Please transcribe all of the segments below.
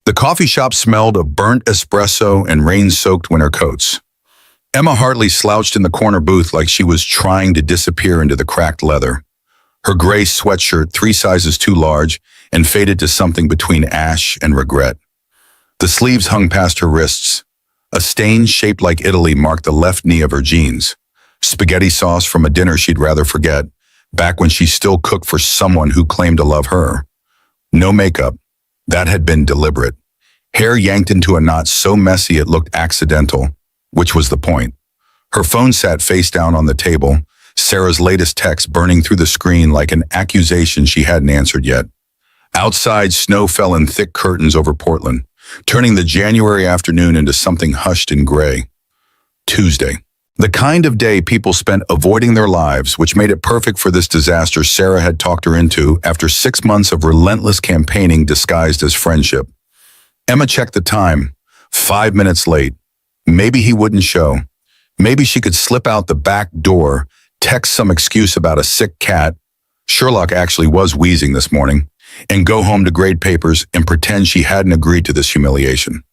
The coffee shop smelled of burnt espresso and rain-soaked winter coats. Emma Hartley slouched in the corner booth like she was trying to disappear into the cracked leather. Her gray sweatshirt, 3 sizes too large, and faded to something between ash and regret. The sleeves hung past her wrists. A stain shaped like Italy marked the left knee of her jeans. Spaghetti sauce from a dinner she'd rather forget, back when she still cooked for someone who claimed to love her. No makeup. That had been deliberate. Hair yanked into a knot so messy it looked accidental, which was the point. Her phone sat face down on the table, Sarah's latest text burning through the screen like an accusation she hadn't answered yet. Outside, snow fell in thick curtains over Portland, turning the January afternoon into something hushed and gray. Tuesday. The kind of day people spent avoiding their lives, which made it perfect for this disaster Sarah had talked her into after 6 months of relentless campaigning disguised as friendship. Emma checked the time. 5 minutes late. Maybe he wouldn't show. Maybe she could slip out the back door, text some excuse about a sick cat. Sherlock actually was wheezing this morning, and go home to grade papers and pretend she hadn't agreed to this humiliation.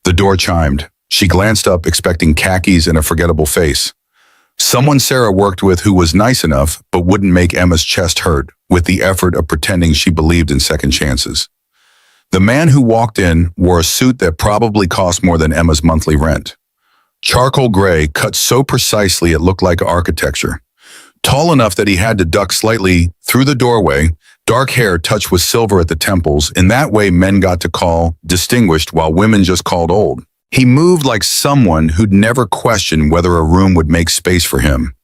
The door chimed. She glanced up, expecting khakis and a forgettable face. Someone Sarah worked with who was nice enough but wouldn't make Emma's chest hurt with the effort of pretending she believed in second chances. The man who walked in wore a suit that probably cost more than Emma's monthly rent. Charcoal gray, cut so precisely it looked like architecture. Tall enough that he had to duck slightly through the doorway, dark hair touched with silver at the temples. In that way, men got to call distinguished while women just called old. He moved like someone who'd never questioned whether a room would make space for him.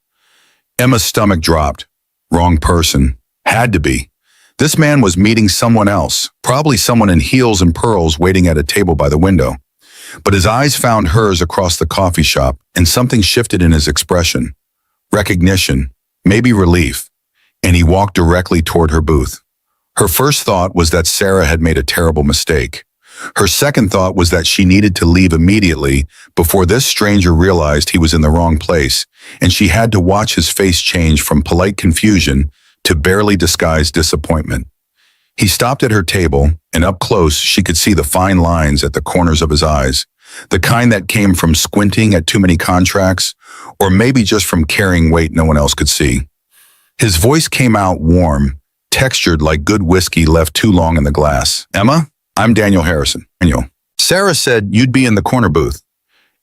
Emma's stomach dropped. Wrong person. Had to be. This man was meeting someone else, probably someone in heels and pearls waiting at a table by the window. But his eyes found hers across the coffee shop, and something shifted in his expression. Recognition, maybe relief, and he walked directly toward her booth. Her first thought was that Sarah had made a terrible mistake. Her second thought was that she needed to leave immediately before this stranger realized he was in the wrong place, and she had to watch his face change from polite confusion to barely disguised disappointment. He stopped at her table, and up close she could see the fine lines at the corners of his eyes, the kind that came from squinting at too many contracts, or maybe just from carrying weight no one else could see. His voice came out warm, textured like good whiskey left too long in the glass. "Emma? I'm Daniel Harrison." Daniel. "Sarah said you'd be in the corner booth."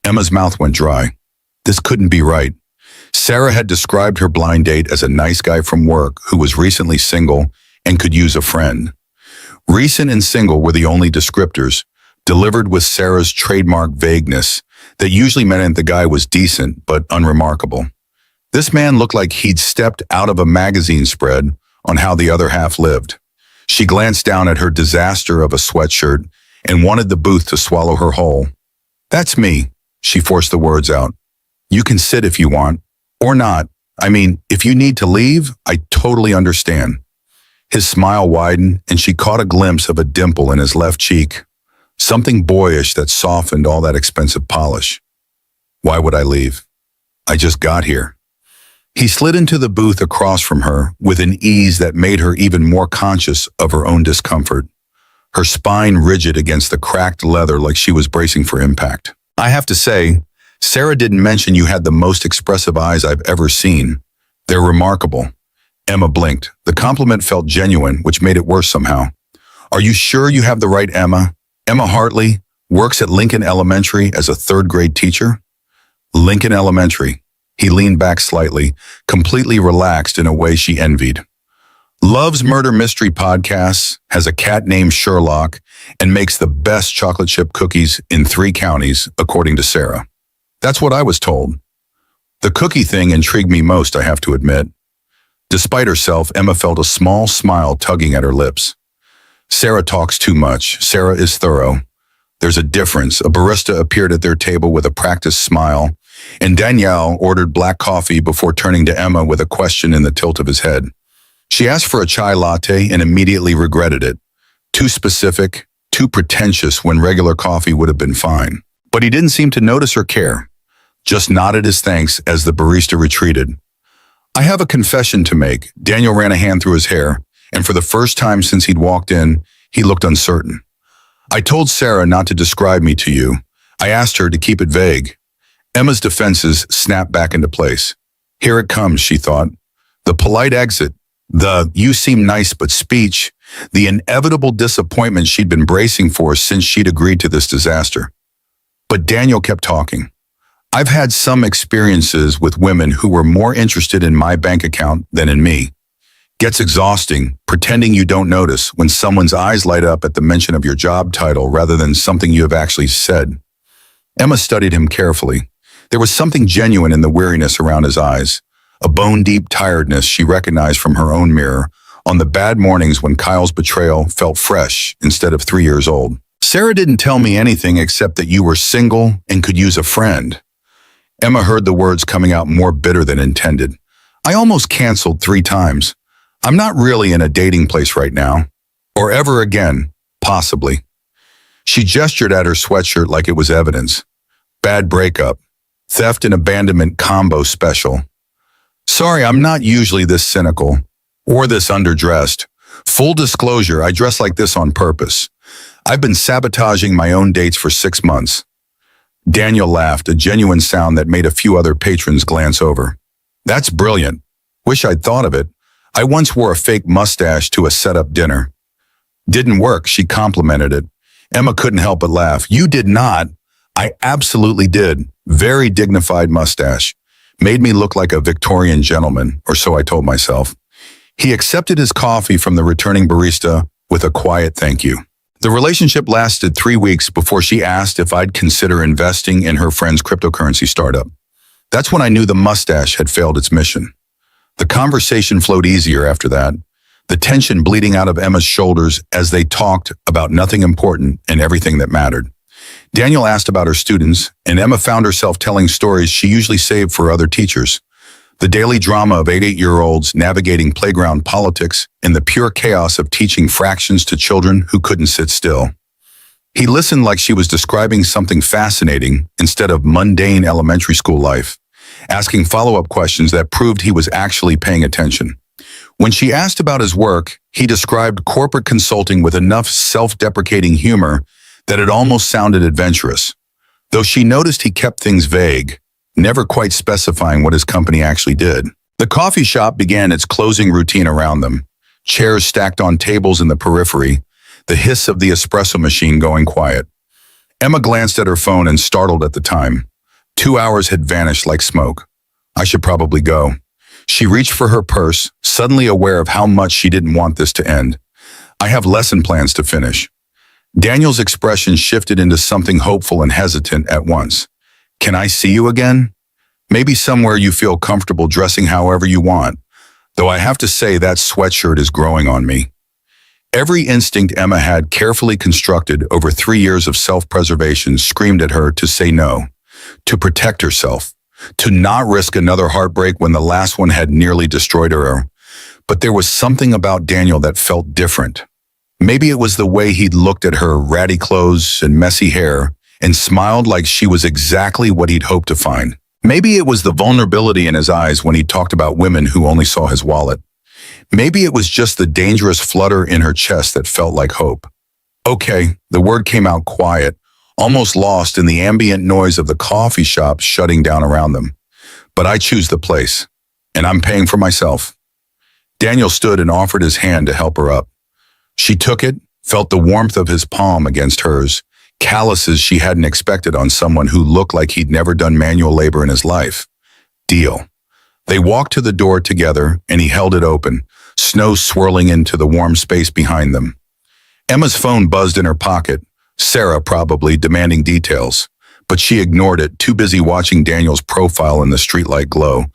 Emma's mouth went dry. This couldn't be right. Sarah had described her blind date as a nice guy from work who was recently single and could use a friend. Recent and single were the only descriptors, delivered with Sarah's trademark vagueness that usually meant the guy was decent but unremarkable. This man looked like he'd stepped out of a magazine spread on how the other half lived. She glanced down at her disaster of a sweatshirt and wanted the booth to swallow her whole. "That's me," she forced the words out. "You can sit if you want, or not. I mean, if you need to leave, I totally understand." His smile widened, and she caught a glimpse of a dimple in his left cheek, something boyish that softened all that expensive polish. "Why would I leave? I just got here." He slid into the booth across from her with an ease that made her even more conscious of her own discomfort, her spine rigid against the cracked leather like she was bracing for impact. "I have to say, Sarah didn't mention you had the most expressive eyes I've ever seen. They're remarkable." Emma blinked. The compliment felt genuine, which made it worse somehow. "Are you sure you have the right Emma? Emma Hartley works at Lincoln Elementary as a third-grade teacher?" Lincoln Elementary. He leaned back slightly, completely relaxed in a way she envied. "Loves murder mystery podcasts, has a cat named Sherlock, and makes the best chocolate chip cookies in 3 counties, according to Sarah." "That's what I was told." The cookie thing intrigued me most, I have to admit. Despite herself, Emma felt a small smile tugging at her lips. Sarah talks too much. Sarah is thorough. There's a difference. A barista appeared at their table with a practiced smile, and Danielle ordered black coffee before turning to Emma with a question in the tilt of his head. She asked for a chai latte and immediately regretted it. Too specific, too pretentious when regular coffee would have been fine. But he didn't seem to notice or care, just nodded his thanks as the barista retreated. "I have a confession to make." Daniel ran a hand through his hair, and for the first time since he'd walked in, he looked uncertain. I told Sarah not to describe me to you. I asked her to keep it vague. Emma's defenses snapped back into place. Here it comes, she thought. The polite exit, the "you seem nice" but speech, the inevitable disappointment she'd been bracing for since she'd agreed to this disaster. But Daniel kept talking. I've had some experiences with women who were more interested in my bank account than in me. Gets exhausting, pretending you don't notice when someone's eyes light up at the mention of your job title rather than something you have actually said. Emma studied him carefully. There was something genuine in the weariness around his eyes, a bone-deep tiredness she recognized from her own mirror on the bad mornings when Kyle's betrayal felt fresh instead of 3 years old. Sarah didn't tell me anything except that you were single and could use a friend. Emma heard the words coming out more bitter than intended. I almost canceled 3 times. I'm not really in a dating place right now. Or ever again, possibly. She gestured at her sweatshirt like it was evidence. Bad breakup. Theft and abandonment combo special. Sorry, I'm not usually this cynical. Or this underdressed. Full disclosure, I dress like this on purpose. I've been sabotaging my own dates for 6 months. Daniel laughed, a genuine sound that made a few other patrons glance over. That's brilliant. Wish I'd thought of it. I once wore a fake mustache to a set-up dinner. Didn't work, she complimented it. Emma couldn't help but laugh. You did not. I absolutely did. Very dignified mustache. Made me look like a Victorian gentleman, or so I told myself. He accepted his coffee from the returning barista with a quiet thank you. The relationship lasted 3 weeks before she asked if I'd consider investing in her friend's cryptocurrency startup. That's when I knew the mustache had failed its mission. The conversation flowed easier after that, the tension bleeding out of Emma's shoulders as they talked about nothing important and everything that mattered. Daniel asked about her students, and Emma found herself telling stories she usually saved for other teachers. The daily drama of 8-year-olds navigating playground politics and the pure chaos of teaching fractions to children who couldn't sit still. He listened like she was describing something fascinating instead of mundane elementary school life, asking follow-up questions that proved he was actually paying attention. When she asked about his work, he described corporate consulting with enough self-deprecating humor that it almost sounded adventurous. Though she noticed he kept things vague, never quite specifying what his company actually did. The coffee shop began its closing routine around them, chairs stacked on tables in the periphery, the hiss of the espresso machine going quiet. Emma glanced at her phone and startled at the time. 2 hours had vanished like smoke. I should probably go. She reached for her purse, suddenly aware of how much she didn't want this to end. I have lesson plans to finish. Daniel's expression shifted into something hopeful and hesitant at once. Can I see you again? Maybe somewhere you feel comfortable dressing however you want, though I have to say that sweatshirt is growing on me. Every instinct Emma had carefully constructed over 3 years of self-preservation screamed at her to say no, to protect herself, to not risk another heartbreak when the last one had nearly destroyed her. But there was something about Daniel that felt different. Maybe it was the way he'd looked at her ratty clothes and messy hair and smiled like she was exactly what he'd hoped to find. Maybe it was the vulnerability in his eyes when he talked about women who only saw his wallet. Maybe it was just the dangerous flutter in her chest that felt like hope. Okay, the word came out quiet, almost lost in the ambient noise of the coffee shop shutting down around them. But I choose the place, and I'm paying for myself. Daniel stood and offered his hand to help her up. She took it, felt the warmth of his palm against hers, calluses she hadn't expected on someone who looked like he'd never done manual labor in his life. Deal. They walked to the door together, and he held it open, snow swirling into the warm space behind them. Emma's phone buzzed in her pocket, Sarah probably demanding details, but she ignored it, too busy watching Daniel's profile in the streetlight glow,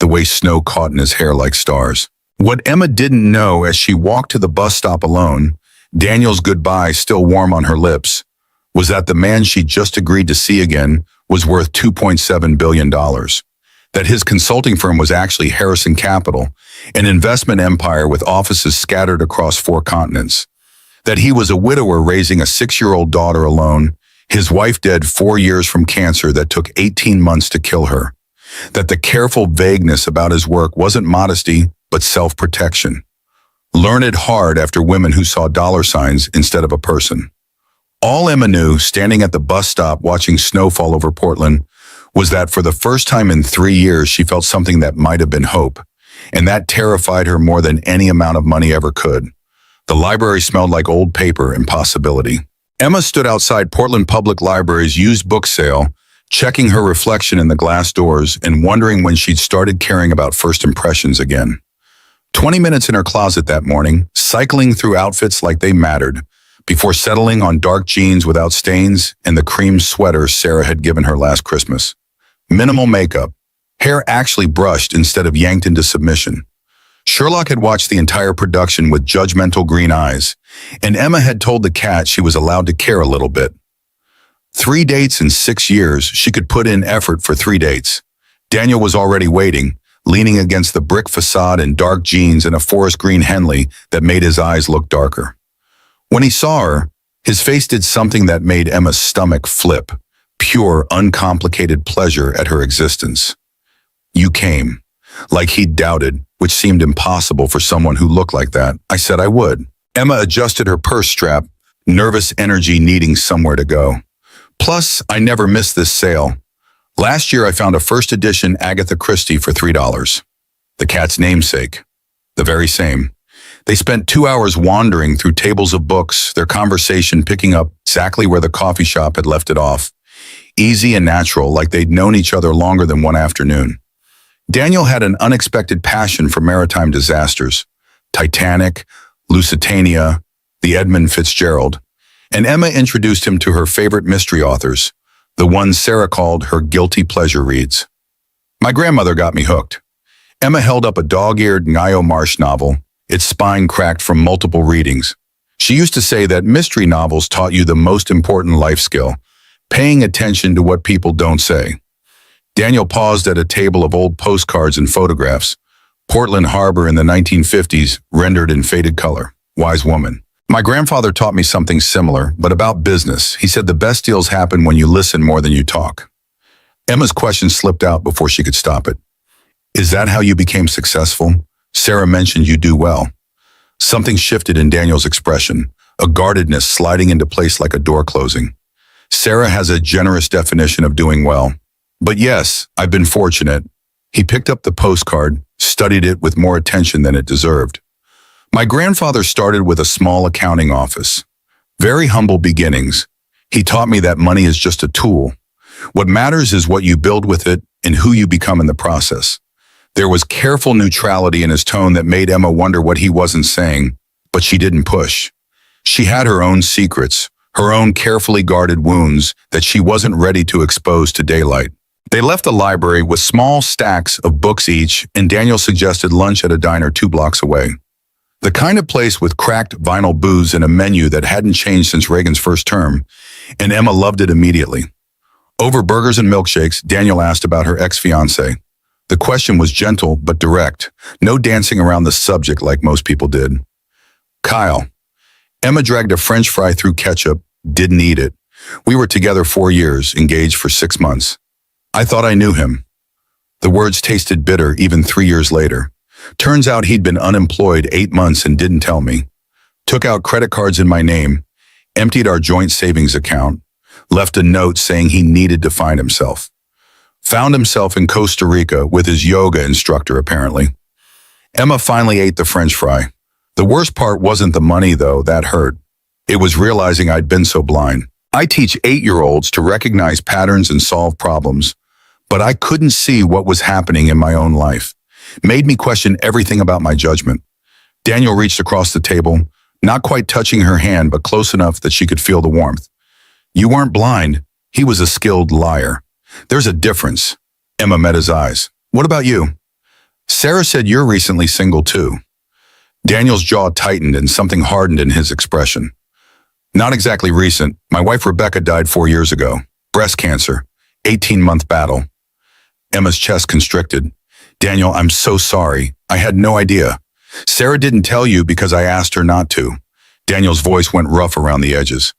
the way snow caught in his hair like stars. What Emma didn't know as she walked to the bus stop alone, Daniel's goodbye still warm on her lips, was that the man she just agreed to see again was worth $2.7 billion. That his consulting firm was actually Harrison Capital, an investment empire with offices scattered across 4 continents. That he was a widower raising a 6-year-old daughter alone, his wife dead 4 years from cancer that took 18 months to kill her. That the careful vagueness about his work wasn't modesty, but self-protection. Learn it hard after women who saw dollar signs instead of a person. All Emma knew, standing at the bus stop watching snow fall over Portland, was that for the first time in 3 years she felt something that might have been hope, and that terrified her more than any amount of money ever could. The library smelled like old paper and possibility. Emma stood outside Portland Public Library's used book sale, checking her reflection in the glass doors and wondering when she'd started caring about first impressions again. 20 minutes in her closet that morning, cycling through outfits like they mattered, before settling on dark jeans without stains and the cream sweater Sarah had given her last Christmas. Minimal makeup, hair actually brushed instead of yanked into submission. Sherlock had watched the entire production with judgmental green eyes, and Emma had told the cat she was allowed to care a little bit. 3 dates in 6 years, she could put in effort for 3 dates. Daniel was already waiting, leaning against the brick facade in dark jeans and a forest green Henley that made his eyes look darker. When he saw her, his face did something that made Emma's stomach flip, pure, uncomplicated pleasure at her existence. You came, like he'd doubted, which seemed impossible for someone who looked like that. I said I would. Emma adjusted her purse strap, nervous energy needing somewhere to go. Plus, I never missed this sale. Last year I found a first edition Agatha Christie for $3. The cat's namesake. The very same. They spent 2 hours wandering through tables of books, their conversation picking up exactly where the coffee shop had left it off. Easy and natural, like they'd known each other longer than one afternoon. Daniel had an unexpected passion for maritime disasters. Titanic, Lusitania, the Edmund Fitzgerald. And Emma introduced him to her favorite mystery authors, the ones Sarah called her guilty pleasure reads. My grandmother got me hooked. Emma held up a dog-eared Ngaio Marsh novel, its spine cracked from multiple readings. She used to say that mystery novels taught you the most important life skill, paying attention to what people don't say. Daniel paused at a table of old postcards and photographs. Portland Harbor in the 1950s, rendered in faded color. Wise woman. My grandfather taught me something similar, but about business. He said the best deals happen when you listen more than you talk. Emma's question slipped out before she could stop it. Is that how you became successful? Sarah mentioned you do well. Something shifted in Daniel's expression, a guardedness sliding into place like a door closing. Sarah has a generous definition of doing well. But yes, I've been fortunate. He picked up the postcard, studied it with more attention than it deserved. My grandfather started with a small accounting office. Very humble beginnings. He taught me that money is just a tool. What matters is what you build with it and who you become in the process. There was careful neutrality in his tone that made Emma wonder what he wasn't saying, but she didn't push. She had her own secrets, her own carefully guarded wounds that she wasn't ready to expose to daylight. They left the library with small stacks of books each, and Daniel suggested lunch at a diner 2 blocks away. The kind of place with cracked vinyl booths and a menu that hadn't changed since Reagan's first term, and Emma loved it immediately. Over burgers and milkshakes, Daniel asked about her ex-fiancé. The question was gentle but direct, no dancing around the subject like most people did. Kyle. Emma dragged a French fry through ketchup, didn't eat it. We were together 4 years, engaged for 6 months. I thought I knew him. The words tasted bitter even 3 years later. Turns out he'd been unemployed 8 months and didn't tell me. Took out credit cards in my name, emptied our joint savings account, left a note saying he needed to find himself. Found himself in Costa Rica with his yoga instructor, apparently. Emma finally ate the French fry. The worst part wasn't the money, though, that hurt. It was realizing I'd been so blind. I teach 8-year-olds to recognize patterns and solve problems, but I couldn't see what was happening in my own life. Made me question everything about my judgment. Daniel reached across the table, not quite touching her hand, but close enough that she could feel the warmth. You weren't blind. He was a skilled liar. There's a difference. Emma met his eyes. What about you? Sarah said you're recently single too. Daniel's jaw tightened and something hardened in his expression. Not exactly recent. My wife Rebecca died 4 years ago. Breast cancer. 18-month battle. Emma's chest constricted. Daniel, I'm so sorry. I had no idea. Sarah didn't tell you because I asked her not to. Daniel's voice went rough around the edges.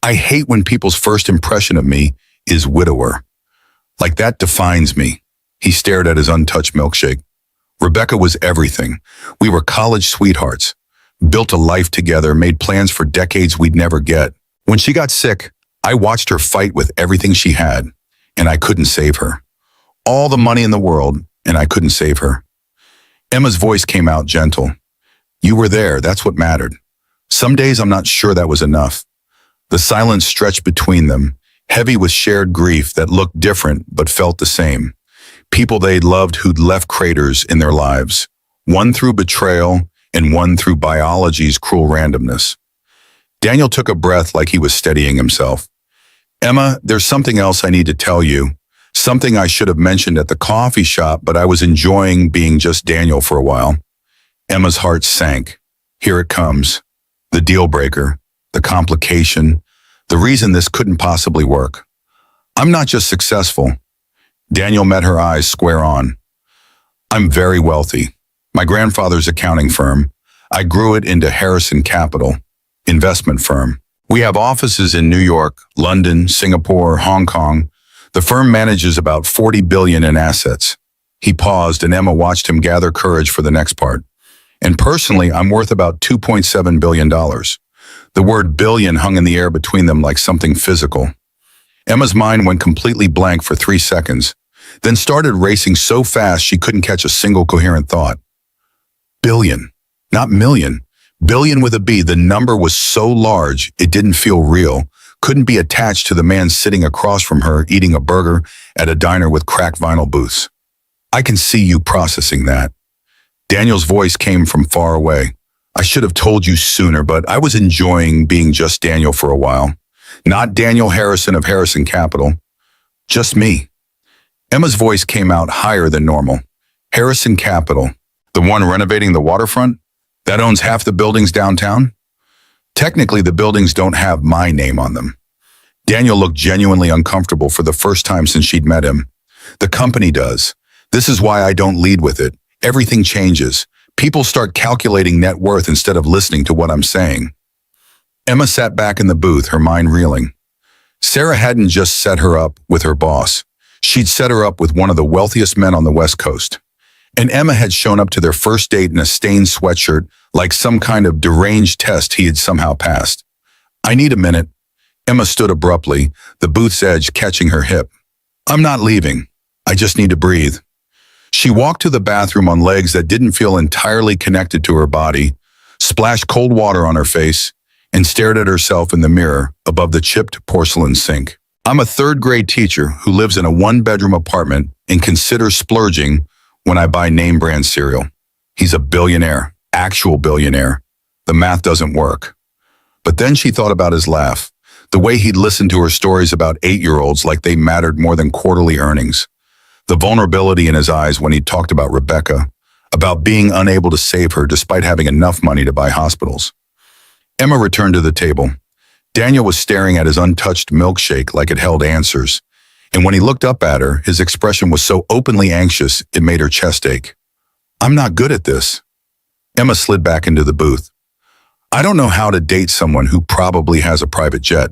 I hate when people's first impression of me is widower. Like that defines me. He stared at his untouched milkshake. Rebecca was everything. We were college sweethearts. Built a life together, made plans for decades we'd never get. When she got sick, I watched her fight with everything she had, and I couldn't save her. All the money in the world, and I couldn't save her. Emma's voice came out gentle. You were there, that's what mattered. Some days I'm not sure that was enough. The silence stretched between them, heavy with shared grief that looked different but felt the same. People they'd loved who'd left craters in their lives, one through betrayal and one through biology's cruel randomness. Daniel took a breath like he was steadying himself. Emma, there's something else I need to tell you. Something I should have mentioned at the coffee shop, but I was enjoying being just Daniel for a while. Emma's heart sank. Here it comes. The deal breaker, the complication, the reason this couldn't possibly work. I'm not just successful. Daniel met her eyes square on. I'm very wealthy. My grandfather's accounting firm. I grew it into Harrison Capital, investment firm. We have offices in New York, London, Singapore, Hong Kong. The firm manages about $40 billion in assets. He paused and Emma watched him gather courage for the next part. And personally, I'm worth about $2.7 billion. The word billion hung in the air between them like something physical. Emma's mind went completely blank for 3 seconds, then started racing so fast she couldn't catch a single coherent thought. Billion, not million. Billion with a B. The number was so large, it didn't feel real, couldn't be attached to the man sitting across from her eating a burger at a diner with cracked vinyl booths. I can see you processing that. Daniel's voice came from far away. I should have told you sooner, but I was enjoying being just Daniel for a while. Not Daniel Harrison of Harrison Capital. Just me. Emma's voice came out higher than normal. Harrison Capital, the one renovating the waterfront? That owns half the buildings downtown? Technically, the buildings don't have my name on them. Daniel looked genuinely uncomfortable for the first time since she'd met him. The company does. This is why I don't lead with it. Everything changes. People start calculating net worth instead of listening to what I'm saying. Emma sat back in the booth, her mind reeling. Sarah hadn't just set her up with her boss. She'd set her up with one of the wealthiest men on the West Coast. And Emma had shown up to their first date in a stained sweatshirt like some kind of deranged test he had somehow passed. I need a minute. Emma stood abruptly, the booth's edge catching her hip. I'm not leaving. I just need to breathe. She walked to the bathroom on legs that didn't feel entirely connected to her body, splashed cold water on her face, and stared at herself in the mirror above the chipped porcelain sink. I'm a third-grade teacher who lives in a one-bedroom apartment and considers splurging when I buy name-brand cereal. He's a billionaire, actual billionaire. The math doesn't work. But then she thought about his laugh, the way he'd listened to her stories about 8-year-olds like they mattered more than quarterly earnings, the vulnerability in his eyes when he talked about Rebecca, about being unable to save her despite having enough money to buy hospitals. Emma returned to the table. Daniel was staring at his untouched milkshake like it held answers. And when he looked up at her, his expression was so openly anxious, it made her chest ache. I'm not good at this. Emma slid back into the booth. I don't know how to date someone who probably has a private jet.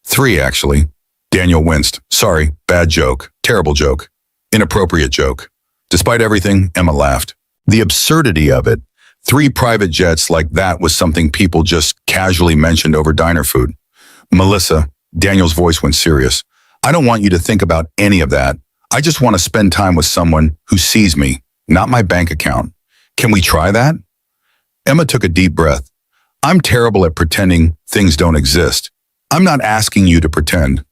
3, actually. Daniel winced. Sorry, bad joke, terrible joke, inappropriate joke. Despite everything, Emma laughed. The absurdity of it. 3 private jets like that was something people just casually mentioned over diner food. Melissa, Daniel's voice went serious. I don't want you to think about any of that. I just want to spend time with someone who sees me, not my bank account. Can we try that? Emma took a deep breath. I'm terrible at pretending things don't exist. I'm not asking you to pretend.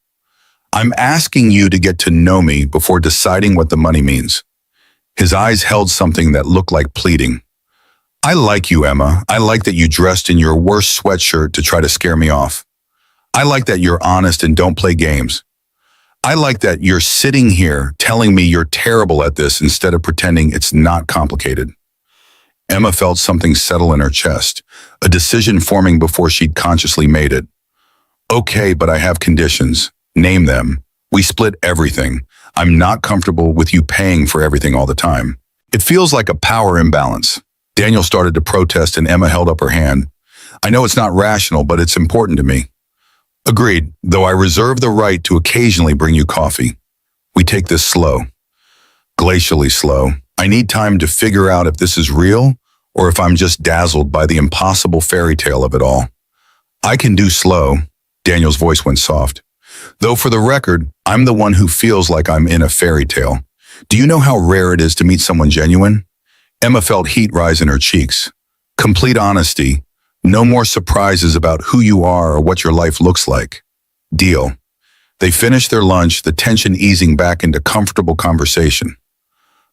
I'm asking you to get to know me before deciding what the money means. His eyes held something that looked like pleading. I like you, Emma. I like that you dressed in your worst sweatshirt to try to scare me off. I like that you're honest and don't play games. I like that you're sitting here telling me you're terrible at this instead of pretending it's not complicated. Emma felt something settle in her chest, a decision forming before she'd consciously made it. Okay, but I have conditions. Name them. We split everything. I'm not comfortable with you paying for everything all the time. It feels like a power imbalance. Daniel started to protest and Emma held up her hand. I know it's not rational, but it's important to me. Agreed, though I reserve the right to occasionally bring you coffee. We take this slow. Glacially slow. I need time to figure out if this is real or if I'm just dazzled by the impossible fairy tale of it all. I can do slow. Daniel's voice went soft. Though for the record, I'm the one who feels like I'm in a fairy tale. Do you know how rare it is to meet someone genuine? Emma felt heat rise in her cheeks. Complete honesty. No more surprises about who you are or what your life looks like. Deal. They finished their lunch, the tension easing back into comfortable conversation.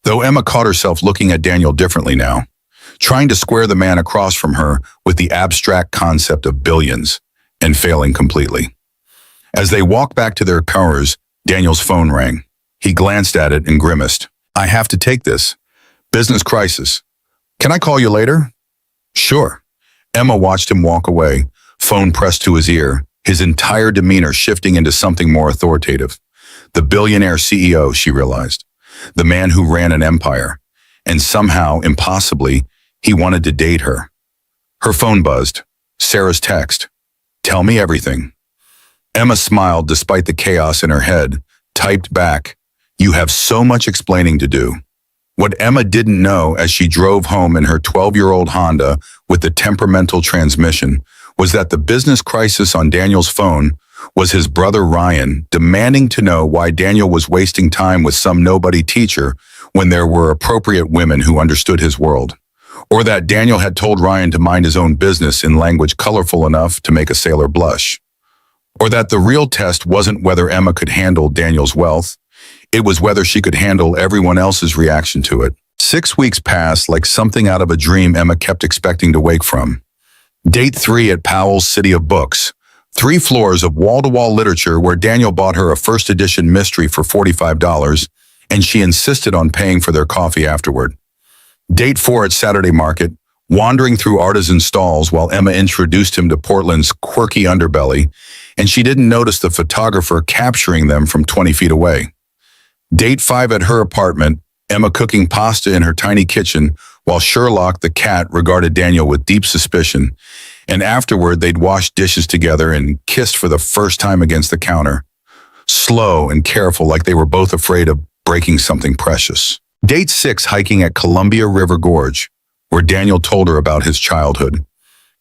Though Emma caught herself looking at Daniel differently now, trying to square the man across from her with the abstract concept of billions, and failing completely. As they walked back to their cars, Daniel's phone rang. He glanced at it and grimaced. I have to take this. Business crisis. Can I call you later? Sure. Emma watched him walk away, phone pressed to his ear, his entire demeanor shifting into something more authoritative. The billionaire CEO, she realized. The man who ran an empire. And somehow, impossibly, he wanted to date her. Her phone buzzed. Sarah's text. Tell me everything. Emma smiled despite the chaos in her head, typed back, You have so much explaining to do. What Emma didn't know as she drove home in her 12-year-old Honda with the temperamental transmission was that the business crisis on Daniel's phone was his brother Ryan demanding to know why Daniel was wasting time with some nobody teacher when there were appropriate women who understood his world. Or that Daniel had told Ryan to mind his own business in language colorful enough to make a sailor blush. Or that the real test wasn't whether Emma could handle Daniel's wealth, it was whether she could handle everyone else's reaction to it. 6 weeks passed like something out of a dream Emma kept expecting to wake from. Date 3 at Powell's City of Books. 3 floors of wall-to-wall literature where Daniel bought her a first edition mystery for $45, and she insisted on paying for their coffee afterward. Date 4 at Saturday Market, wandering through artisan stalls while Emma introduced him to Portland's quirky underbelly, and she didn't notice the photographer capturing them from 20 feet away. Date 5 at her apartment, Emma cooking pasta in her tiny kitchen while Sherlock the cat regarded Daniel with deep suspicion, and afterward they'd washed dishes together and kissed for the first time against the counter, slow and careful like they were both afraid of breaking something precious. Date 6 hiking at Columbia River Gorge, where Daniel told her about his childhood,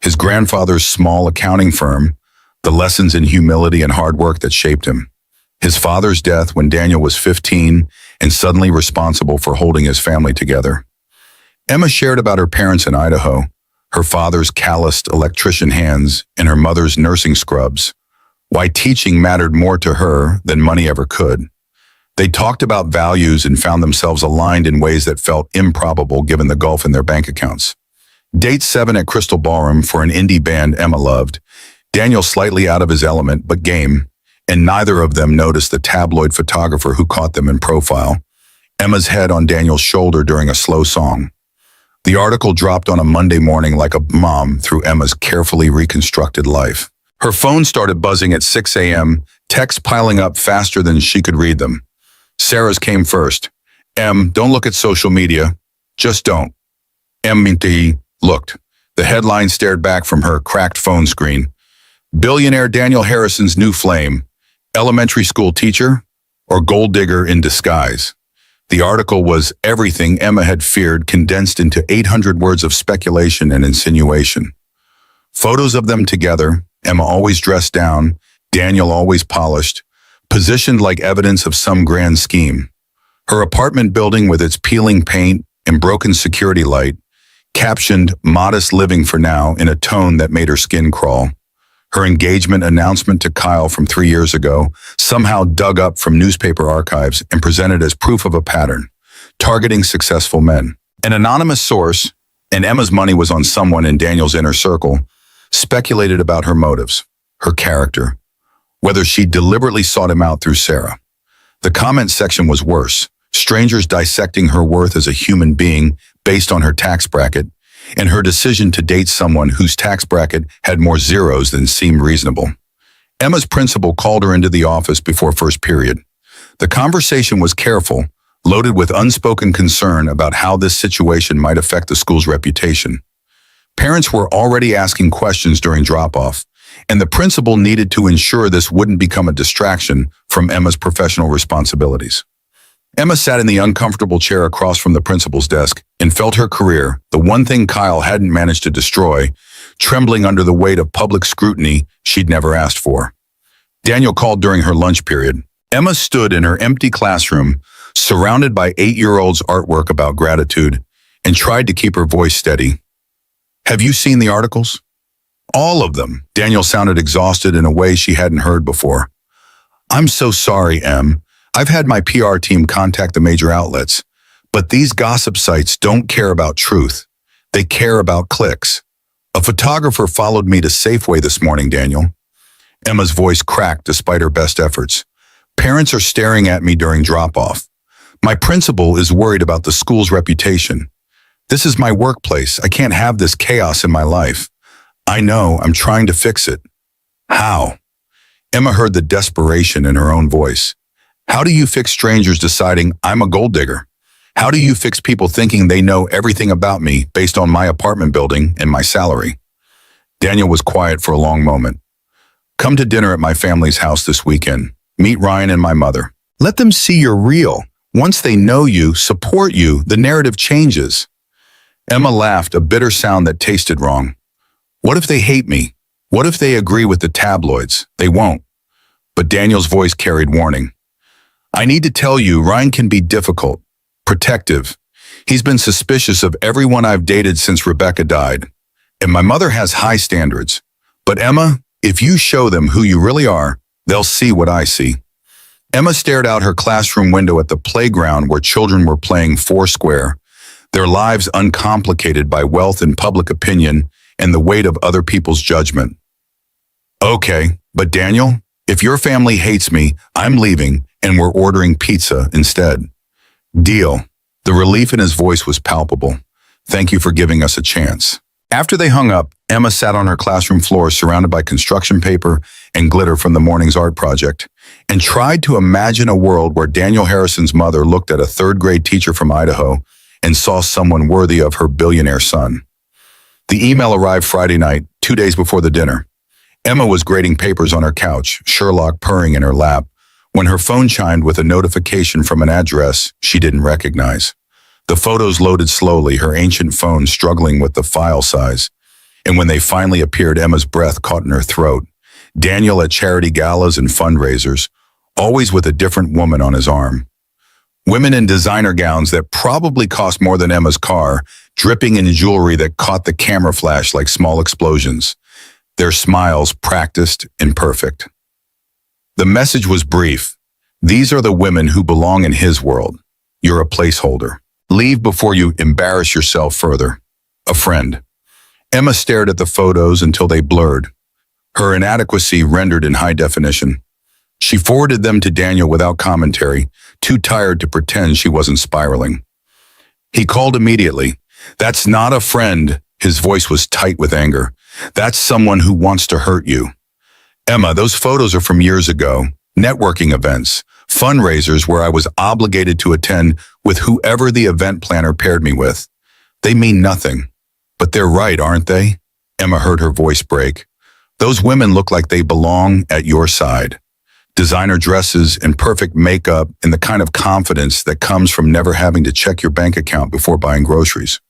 his grandfather's small accounting firm, the lessons in humility and hard work that shaped him, his father's death when Daniel was 15 and suddenly responsible for holding his family together. Emma shared about her parents in Idaho, her father's calloused electrician hands and her mother's nursing scrubs, why teaching mattered more to her than money ever could. They talked about values and found themselves aligned in ways that felt improbable given the gulf in their bank accounts. Date 7 at Crystal Ballroom for an indie band Emma loved, Daniel slightly out of his element but game, and neither of them noticed the tabloid photographer who caught them in profile, Emma's head on Daniel's shoulder during a slow song. The article dropped on a Monday morning like a bomb through Emma's carefully reconstructed life. Her phone started buzzing at 6 a.m., texts piling up faster than she could read them. Sarah's came first. Don't look at social media. Just don't. Looked. The headline stared back from her cracked phone screen. Billionaire Daniel Harrison's new flame. Elementary school teacher or gold digger in disguise. The article was everything Emma had feared condensed into 800 words of speculation and insinuation. Photos of them together, Emma always dressed down, Daniel always polished, positioned like evidence of some grand scheme. Her apartment building with its peeling paint and broken security light, captioned modest living for now in a tone that made her skin crawl. Her engagement announcement to Kyle from 3 years ago, somehow dug up from newspaper archives and presented as proof of a pattern, targeting successful men. An anonymous source, and Emma's money was on someone in Daniel's inner circle, speculated about her motives, her character, whether she deliberately sought him out through Sarah. The comment section was worse, strangers dissecting her worth as a human being based on her tax bracket, and her decision to date someone whose tax bracket had more zeros than seemed reasonable. Emma's principal called her into the office before first period. The conversation was careful, loaded with unspoken concern about how this situation might affect the school's reputation. Parents were already asking questions during drop-off, and the principal needed to ensure this wouldn't become a distraction from Emma's professional responsibilities. Emma sat in the uncomfortable chair across from the principal's desk and felt her career, the one thing Kyle hadn't managed to destroy, trembling under the weight of public scrutiny she'd never asked for. Daniel called during her lunch period. Emma stood in her empty classroom, surrounded by 8-year-olds' artwork about gratitude, and tried to keep her voice steady. "Have you seen the articles?" "All of them." Daniel sounded exhausted in a way she hadn't heard before. "I'm so sorry, Em. I've had my PR team contact the major outlets, but these gossip sites don't care about truth. They care about clicks. A photographer followed me to Safeway this morning, Daniel." Emma's voice cracked despite her best efforts. "Parents are staring at me during drop-off. My principal is worried about the school's reputation. This is my workplace. I can't have this chaos in my life. I know, I'm trying to fix it." "How?" Emma heard the desperation in her own voice. "How do you fix strangers deciding I'm a gold digger? How do you fix people thinking they know everything about me based on my apartment building and my salary?" Daniel was quiet for a long moment. "Come to dinner at my family's house this weekend. Meet Ryan and my mother. Let them see you're real. Once they know you, support you, the narrative changes." Emma laughed, a bitter sound that tasted wrong. "What if they hate me? What if they agree with the tabloids? They won't." But Daniel's voice carried warning. "I need to tell you, Ryan can be difficult, protective. He's been suspicious of everyone I've dated since Rebecca died. And my mother has high standards. But Emma, if you show them who you really are, they'll see what I see." Emma stared out her classroom window at the playground where children were playing foursquare, their lives uncomplicated by wealth and public opinion and the weight of other people's judgment. "Okay, but Daniel, if your family hates me, I'm leaving and we're ordering pizza instead." "Deal." The relief in his voice was palpable. "Thank you for giving us a chance." After they hung up, Emma sat on her classroom floor surrounded by construction paper and glitter from the morning's art project, and tried to imagine a world where Daniel Harrison's mother looked at a third-grade teacher from Idaho and saw someone worthy of her billionaire son. The email arrived Friday night, 2 days before the dinner. Emma was grading papers on her couch, Sherlock purring in her lap, when her phone chimed with a notification from an address she didn't recognize. The photos loaded slowly, her ancient phone struggling with the file size. And when they finally appeared, Emma's breath caught in her throat. Daniel at charity galas and fundraisers, always with a different woman on his arm. Women in designer gowns that probably cost more than Emma's car, dripping in jewelry that caught the camera flash like small explosions. Their smiles practiced and perfect. The message was brief. These are the women who belong in his world. You're a placeholder. Leave before you embarrass yourself further. A friend. Emma stared at the photos until they blurred, her inadequacy rendered in high definition. She forwarded them to Daniel without commentary, too tired to pretend she wasn't spiraling. He called immediately. "That's not a friend." His voice was tight with anger. "That's someone who wants to hurt you." "Emma, those photos are from years ago. Networking events, fundraisers where I was obligated to attend with whoever the event planner paired me with. They mean nothing. But they're right, aren't they?" Emma heard her voice break. "Those women look like they belong at your side. Designer dresses and perfect makeup and the kind of confidence that comes from never having to check your bank account before buying groceries.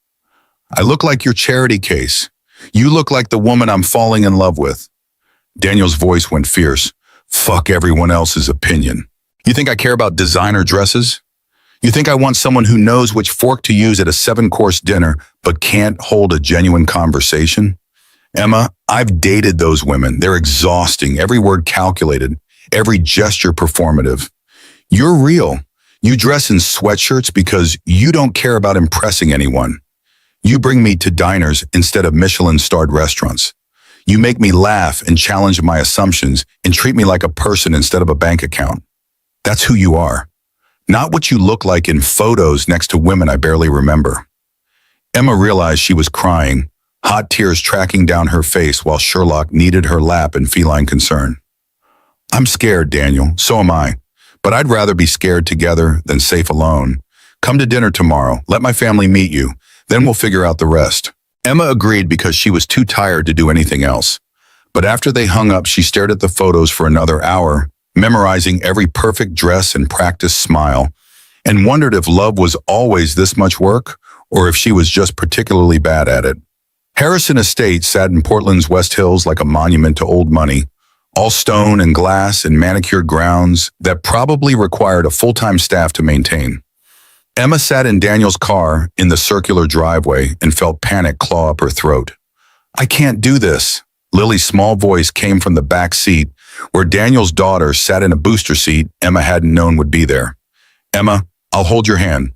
I look like your charity case. You look like the woman I'm falling in love with." Daniel's voice went fierce. "Fuck everyone else's opinion. You think I care about designer dresses? You think I want someone who knows which fork to use at a 7-course dinner but can't hold a genuine conversation? Emma, I've dated those women. They're exhausting, every word calculated, every gesture performative. You're real. You dress in sweatshirts because you don't care about impressing anyone. You bring me to diners instead of Michelin-starred restaurants. You make me laugh and challenge my assumptions and treat me like a person instead of a bank account. That's who you are. Not what you look like in photos next to women I barely remember." Emma realized she was crying, hot tears tracking down her face while Sherlock kneaded her lap in feline concern. "I'm scared, Daniel. So am I. But I'd rather be scared together than safe alone. Come to dinner tomorrow. Let my family meet you. Then we'll figure out the rest." Emma agreed because she was too tired to do anything else. But after they hung up, she stared at the photos for another hour, memorizing every perfect dress and practiced smile, and wondered if love was always this much work or if she was just particularly bad at it. Harrison Estate sat in Portland's West Hills like a monument to old money, all stone and glass and manicured grounds that probably required a full-time staff to maintain. Emma sat in Daniel's car in the circular driveway and felt panic claw up her throat. "I can't do this." Lily's small voice came from the back seat, where Daniel's daughter sat in a booster seat Emma hadn't known would be there. "Emma, I'll hold your hand."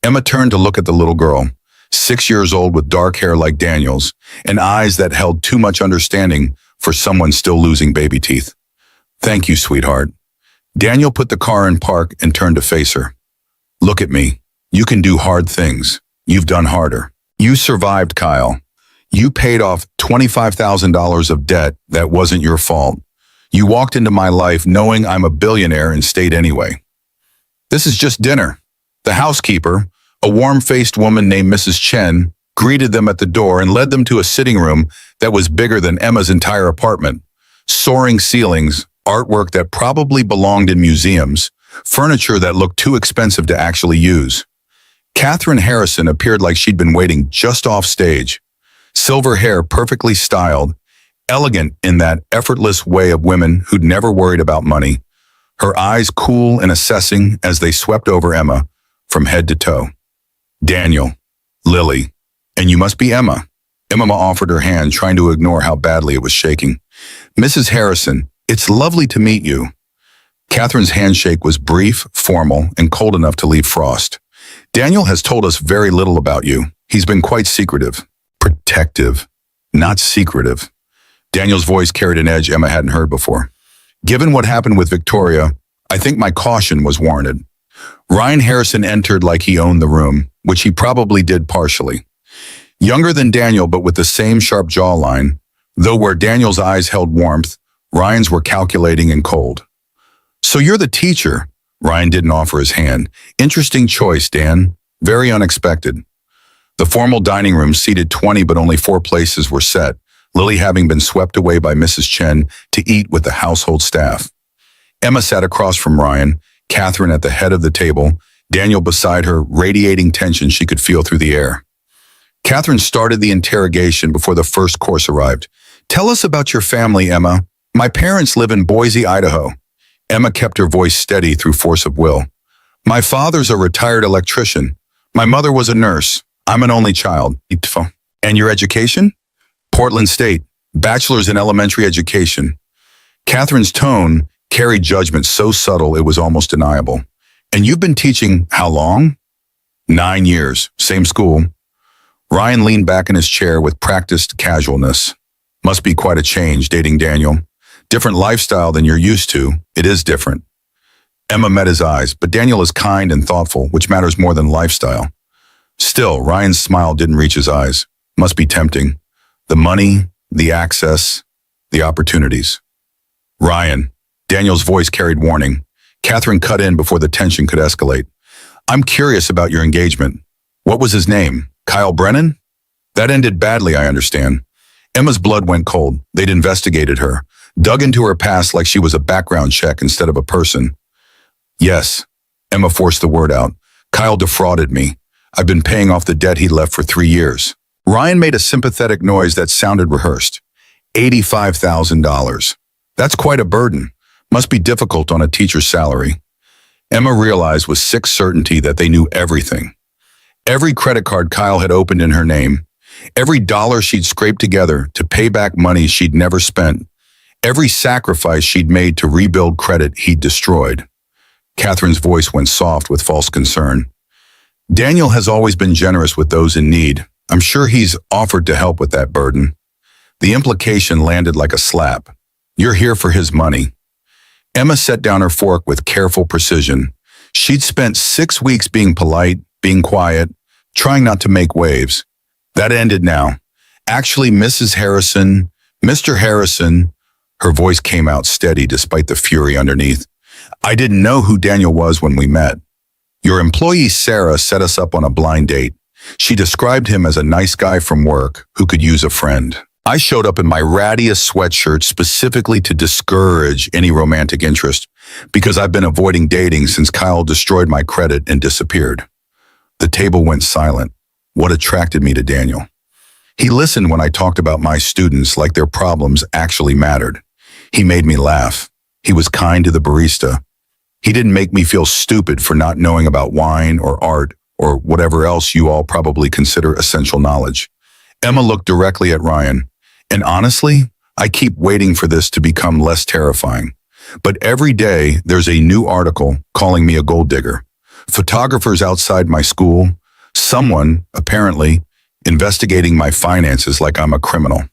Emma turned to look at the little girl, 6 years old with dark hair like Daniel's, and eyes that held too much understanding for someone still losing baby teeth. "Thank you, sweetheart." Daniel put the car in park and turned to face her. "Look at me. You can do hard things. You've done harder. You survived, Kyle. You paid off $25,000 of debt that wasn't your fault. You walked into my life knowing I'm a billionaire and stayed anyway. This is just dinner." The housekeeper, a warm-faced woman named Mrs. Chen, greeted them at the door and led them to a sitting room that was bigger than Emma's entire apartment. Soaring ceilings, artwork that probably belonged in museums, furniture that looked too expensive to actually use. Catherine Harrison appeared like she'd been waiting just off stage. Silver hair perfectly styled, elegant in that effortless way of women who'd never worried about money, her eyes cool and assessing as they swept over Emma from head to toe. "Daniel, Lily, and you must be Emma." Emma offered her hand, trying to ignore how badly it was shaking. "Mrs. Harrison, it's lovely to meet you." Catherine's handshake was brief, formal, and cold enough to leave frost. "Daniel has told us very little about you. He's been quite secretive." "Protective, not secretive." Daniel's voice carried an edge Emma hadn't heard before. "Given what happened with Victoria, I think my caution was warranted." Ryan Harrison entered like he owned the room, which he probably did partially. Younger than Daniel, but with the same sharp jawline, though where Daniel's eyes held warmth, Ryan's were calculating and cold. "So you're the teacher." Ryan didn't offer his hand. "Interesting choice, Dan. Very unexpected." The formal dining room seated 20, but only 4 places were set, Lily having been swept away by Mrs. Chen to eat with the household staff. Emma sat across from Ryan, Catherine at the head of the table, Daniel beside her, radiating tension she could feel through the air. Catherine started the interrogation before the first course arrived. "Tell us about your family, Emma." "My parents live in Boise, Idaho." Emma kept her voice steady through force of will. "My father's a retired electrician. My mother was a nurse. I'm an only child." "And your education?" "Portland State, bachelor's in elementary education." Catherine's tone carried judgment so subtle it was almost deniable. "And you've been teaching how long?" 9 years, same school." Ryan leaned back in his chair with practiced casualness. "Must be quite a change, dating Daniel. Different lifestyle than you're used to. It is different." Emma met his eyes, but Daniel is kind and thoughtful, which matters more than lifestyle. Still, Ryan's smile didn't reach his eyes. Must be tempting. The money, the access, the opportunities. "Ryan." Daniel's voice carried warning. Catherine cut in before the tension could escalate. "I'm curious about your engagement. What was his name? Kyle Brennan?" "That ended badly, I understand." Emma's blood went cold. They'd investigated her, dug into her past like she was a background check instead of a person. "Yes." Emma forced the word out. "Kyle defrauded me. I've been paying off the debt he left for 3 years. Ryan made a sympathetic noise that sounded rehearsed. $85,000. That's quite a burden. Must be difficult on a teacher's salary. Emma realized with sick certainty that they knew everything. Every credit card Kyle had opened in her name, every dollar she'd scraped together to pay back money she'd never spent, every sacrifice she'd made to rebuild credit he'd destroyed. Catherine's voice went soft with false concern. "Daniel has always been generous with those in need. I'm sure he's offered to help with that burden." The implication landed like a slap. "You're here for his money." Emma set down her fork with careful precision. She'd spent 6 weeks being polite, being quiet, trying not to make waves. That ended now. "Actually, Mrs. Harrison, Mr. Harrison," her voice came out steady despite the fury underneath. "I didn't know who Daniel was when we met. Your employee Sarah set us up on a blind date. She described him as a nice guy from work who could use a friend. I showed up in my rattiest sweatshirt specifically to discourage any romantic interest because I've been avoiding dating since Kyle destroyed my credit and disappeared." The table went silent. What attracted me to Daniel? He listened when I talked about my students like their problems actually mattered. He made me laugh. He was kind to the barista. He didn't make me feel stupid for not knowing about wine or art or whatever else you all probably consider essential knowledge. Emma looked directly at Ryan. And honestly, I keep waiting for this to become less terrifying. But every day, there's a new article calling me a gold digger. Photographers outside my school, someone, apparently, investigating my finances like I'm a criminal.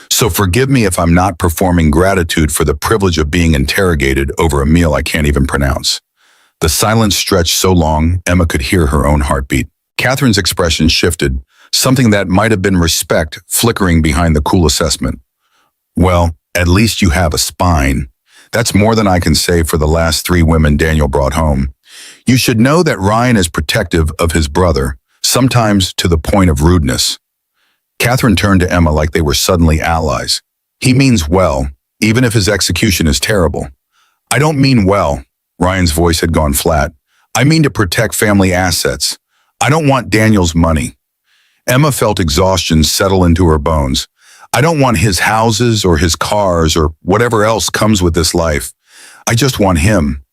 So forgive me if I'm not performing gratitude for the privilege of being interrogated over a meal I can't even pronounce. The silence stretched so long, Emma could hear her own heartbeat. Catherine's expression shifted, something that might have been respect flickering behind the cool assessment. Well, at least you have a spine. That's more than I can say for the last 3 women Daniel brought home. You should know that Ryan is protective of his brother, sometimes to the point of rudeness. Catherine turned to Emma like they were suddenly allies. He means well, even if his execution is terrible. I don't mean well. Ryan's voice had gone flat. I mean to protect family assets. I don't want Daniel's money. Emma felt exhaustion settle into her bones. I don't want his houses or his cars or whatever else comes with this life. I just want him.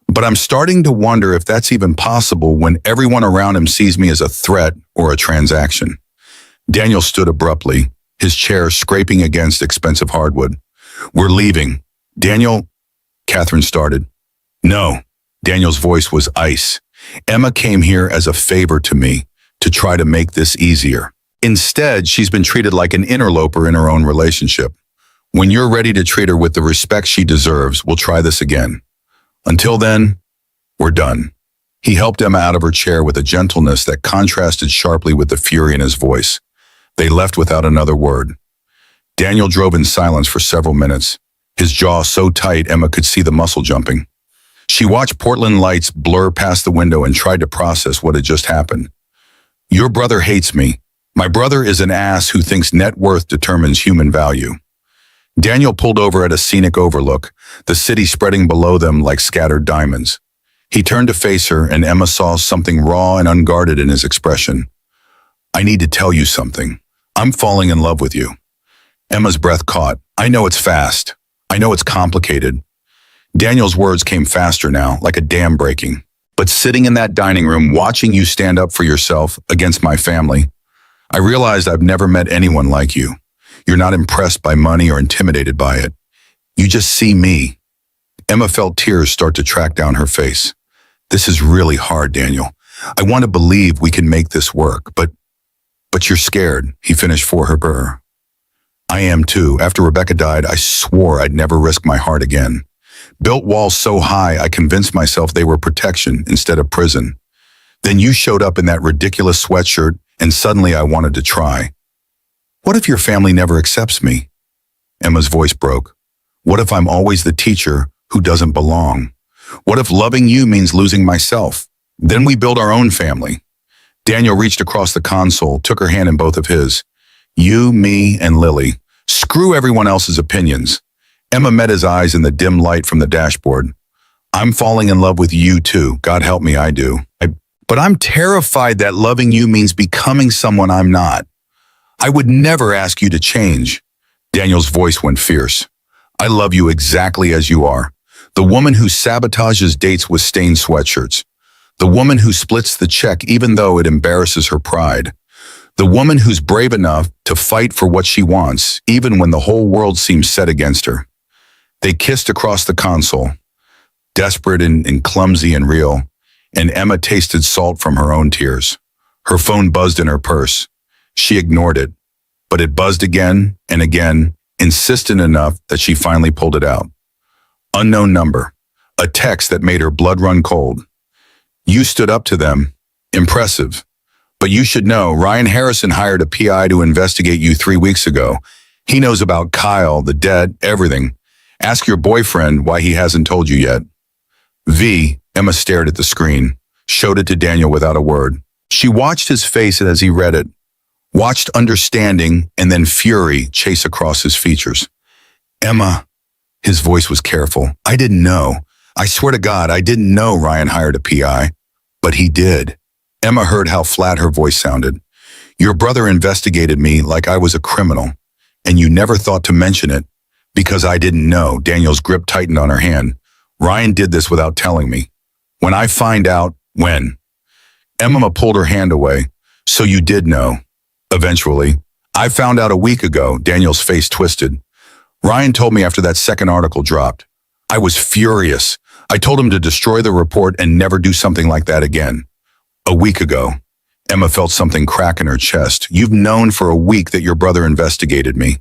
But I'm starting to wonder if that's even possible when everyone around him sees me as a threat or a transaction. Daniel stood abruptly, his chair scraping against expensive hardwood. We're leaving. Daniel, Catherine started. No. Daniel's voice was ice. Emma came here as a favor to me, to try to make this easier. Instead, she's been treated like an interloper in her own relationship. When you're ready to treat her with the respect she deserves, we'll try this again. Until then, we're done. He helped Emma out of her chair with a gentleness that contrasted sharply with the fury in his voice. They left without another word. Daniel drove in silence for several minutes, his jaw so tight Emma could see the muscle jumping. She watched Portland lights blur past the window and tried to process what had just happened. Your brother hates me. My brother is an ass who thinks net worth determines human value. Daniel pulled over at a scenic overlook, the city spreading below them like scattered diamonds. He turned to face her, and Emma saw something raw and unguarded in his expression. I need to tell you something. I'm falling in love with you. Emma's breath caught. I know it's fast. I know it's complicated. Daniel's words came faster now, like a dam breaking. But sitting in that dining room, watching you stand up for yourself against my family, I realized I've never met anyone like you. You're not impressed by money or intimidated by it. You just see me. Emma felt tears start to track down her face. This is really hard, Daniel. I want to believe we can make this work, but you're scared, he finished for her. I am too. After Rebecca died, I swore I'd never risk my heart again. Built walls so high, I convinced myself they were protection instead of prison. Then you showed up in that ridiculous sweatshirt, and suddenly I wanted to try. What if your family never accepts me? Emma's voice broke. What if I'm always the teacher who doesn't belong? What if loving you means losing myself? Then we build our own family. Daniel reached across the console, took her hand in both of his. You, me, and Lily. Screw everyone else's opinions. Emma met his eyes in the dim light from the dashboard. I'm falling in love with you too. God help me, I do. But I'm terrified that loving you means becoming someone I'm not. I would never ask you to change. Daniel's voice went fierce. I love you exactly as you are. The woman who sabotages dates with stained sweatshirts. The woman who splits the check even though it embarrasses her pride. The woman who's brave enough to fight for what she wants, even when the whole world seems set against her. They kissed across the console, desperate and clumsy and real, and Emma tasted salt from her own tears. Her phone buzzed in her purse. She ignored it, but it buzzed again and again, insistent enough that she finally pulled it out. Unknown number, a text that made her blood run cold. You stood up to them. Impressive. But you should know, Ryan Harrison hired a PI to investigate you 3 weeks ago. He knows about Kyle, the debt, everything. Ask your boyfriend why he hasn't told you yet. Emma stared at the screen, showed it to Daniel without a word. She watched his face as he read it, watched understanding and then fury chase across his features. Emma, his voice was careful. I didn't know. I swear to God, I didn't know Ryan hired a PI, but he did. Emma heard how flat her voice sounded. Your brother investigated me like I was a criminal, and you never thought to mention it because I didn't know. Daniel's grip tightened on her hand. Ryan did this without telling me. When I find out, when? Emma pulled her hand away. So you did know. Eventually. I found out a week ago. Daniel's face twisted. Ryan told me after that second article dropped. I was furious. I told him to destroy the report and never do something like that again. A week ago. Emma felt something crack in her chest. You've known for a week that your brother investigated me,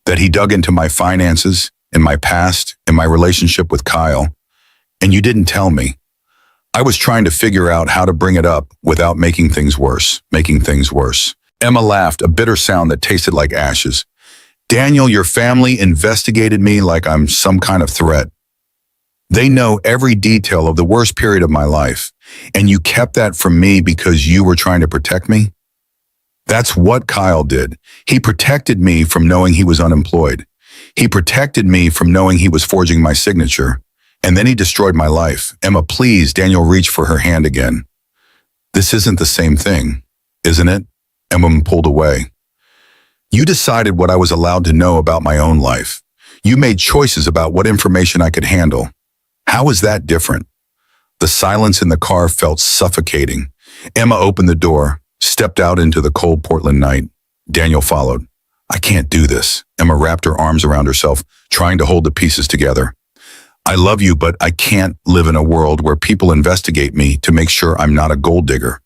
that he dug into my finances, in my past, in my relationship with Kyle, and you didn't tell me. I was trying to figure out how to bring it up without making things worse. Emma laughed, a bitter sound that tasted like ashes. Daniel, your family investigated me like I'm some kind of threat. They know every detail of the worst period of my life, and you kept that from me because you were trying to protect me? That's what Kyle did. He protected me from knowing he was unemployed. He protected me from knowing he was forging my signature. And then he destroyed my life. Emma, please. Daniel reached for her hand again. This isn't the same thing, isn't it? Emma pulled away. You decided what I was allowed to know about my own life. You made choices about what information I could handle. How is that different? The silence in the car felt suffocating. Emma opened the door, stepped out into the cold Portland night. Daniel followed. I can't do this. Emma wrapped her arms around herself, trying to hold the pieces together. I love you, but I can't live in a world where people investigate me to make sure I'm not a gold digger.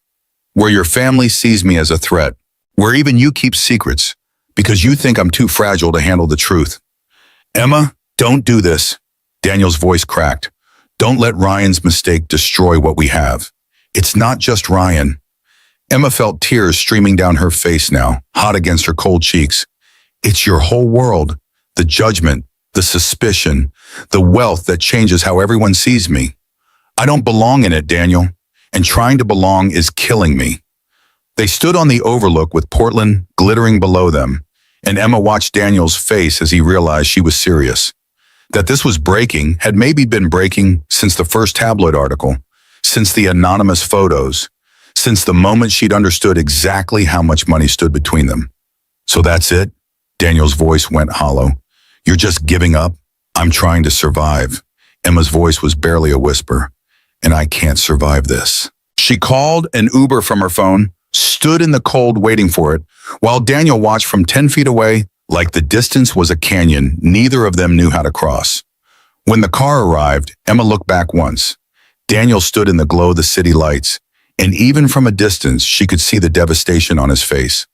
Where your family sees me as a threat. Where even you keep secrets because you think I'm too fragile to handle the truth. Emma, don't do this. Daniel's voice cracked. Don't let Ryan's mistake destroy what we have. It's not just Ryan. Emma felt tears streaming down her face now, hot against her cold cheeks. It's your whole world, the judgment, the suspicion, the wealth that changes how everyone sees me. I don't belong in it, Daniel, and trying to belong is killing me. They stood on the overlook with Portland glittering below them, and Emma watched Daniel's face as he realized she was serious. That this was breaking had maybe been breaking since the first tabloid article, since the anonymous photos, since the moment she'd understood exactly how much money stood between them. So that's it? Daniel's voice went hollow. You're just giving up? I'm trying to survive. Emma's voice was barely a whisper. And I can't survive this. She called an Uber from her phone, stood in the cold waiting for it, while Daniel watched from 10 feet away. Like the distance was a canyon neither of them knew how to cross. When the car arrived, Emma looked back once. Daniel stood in the glow of the city lights, and even from a distance, she could see the devastation on his face.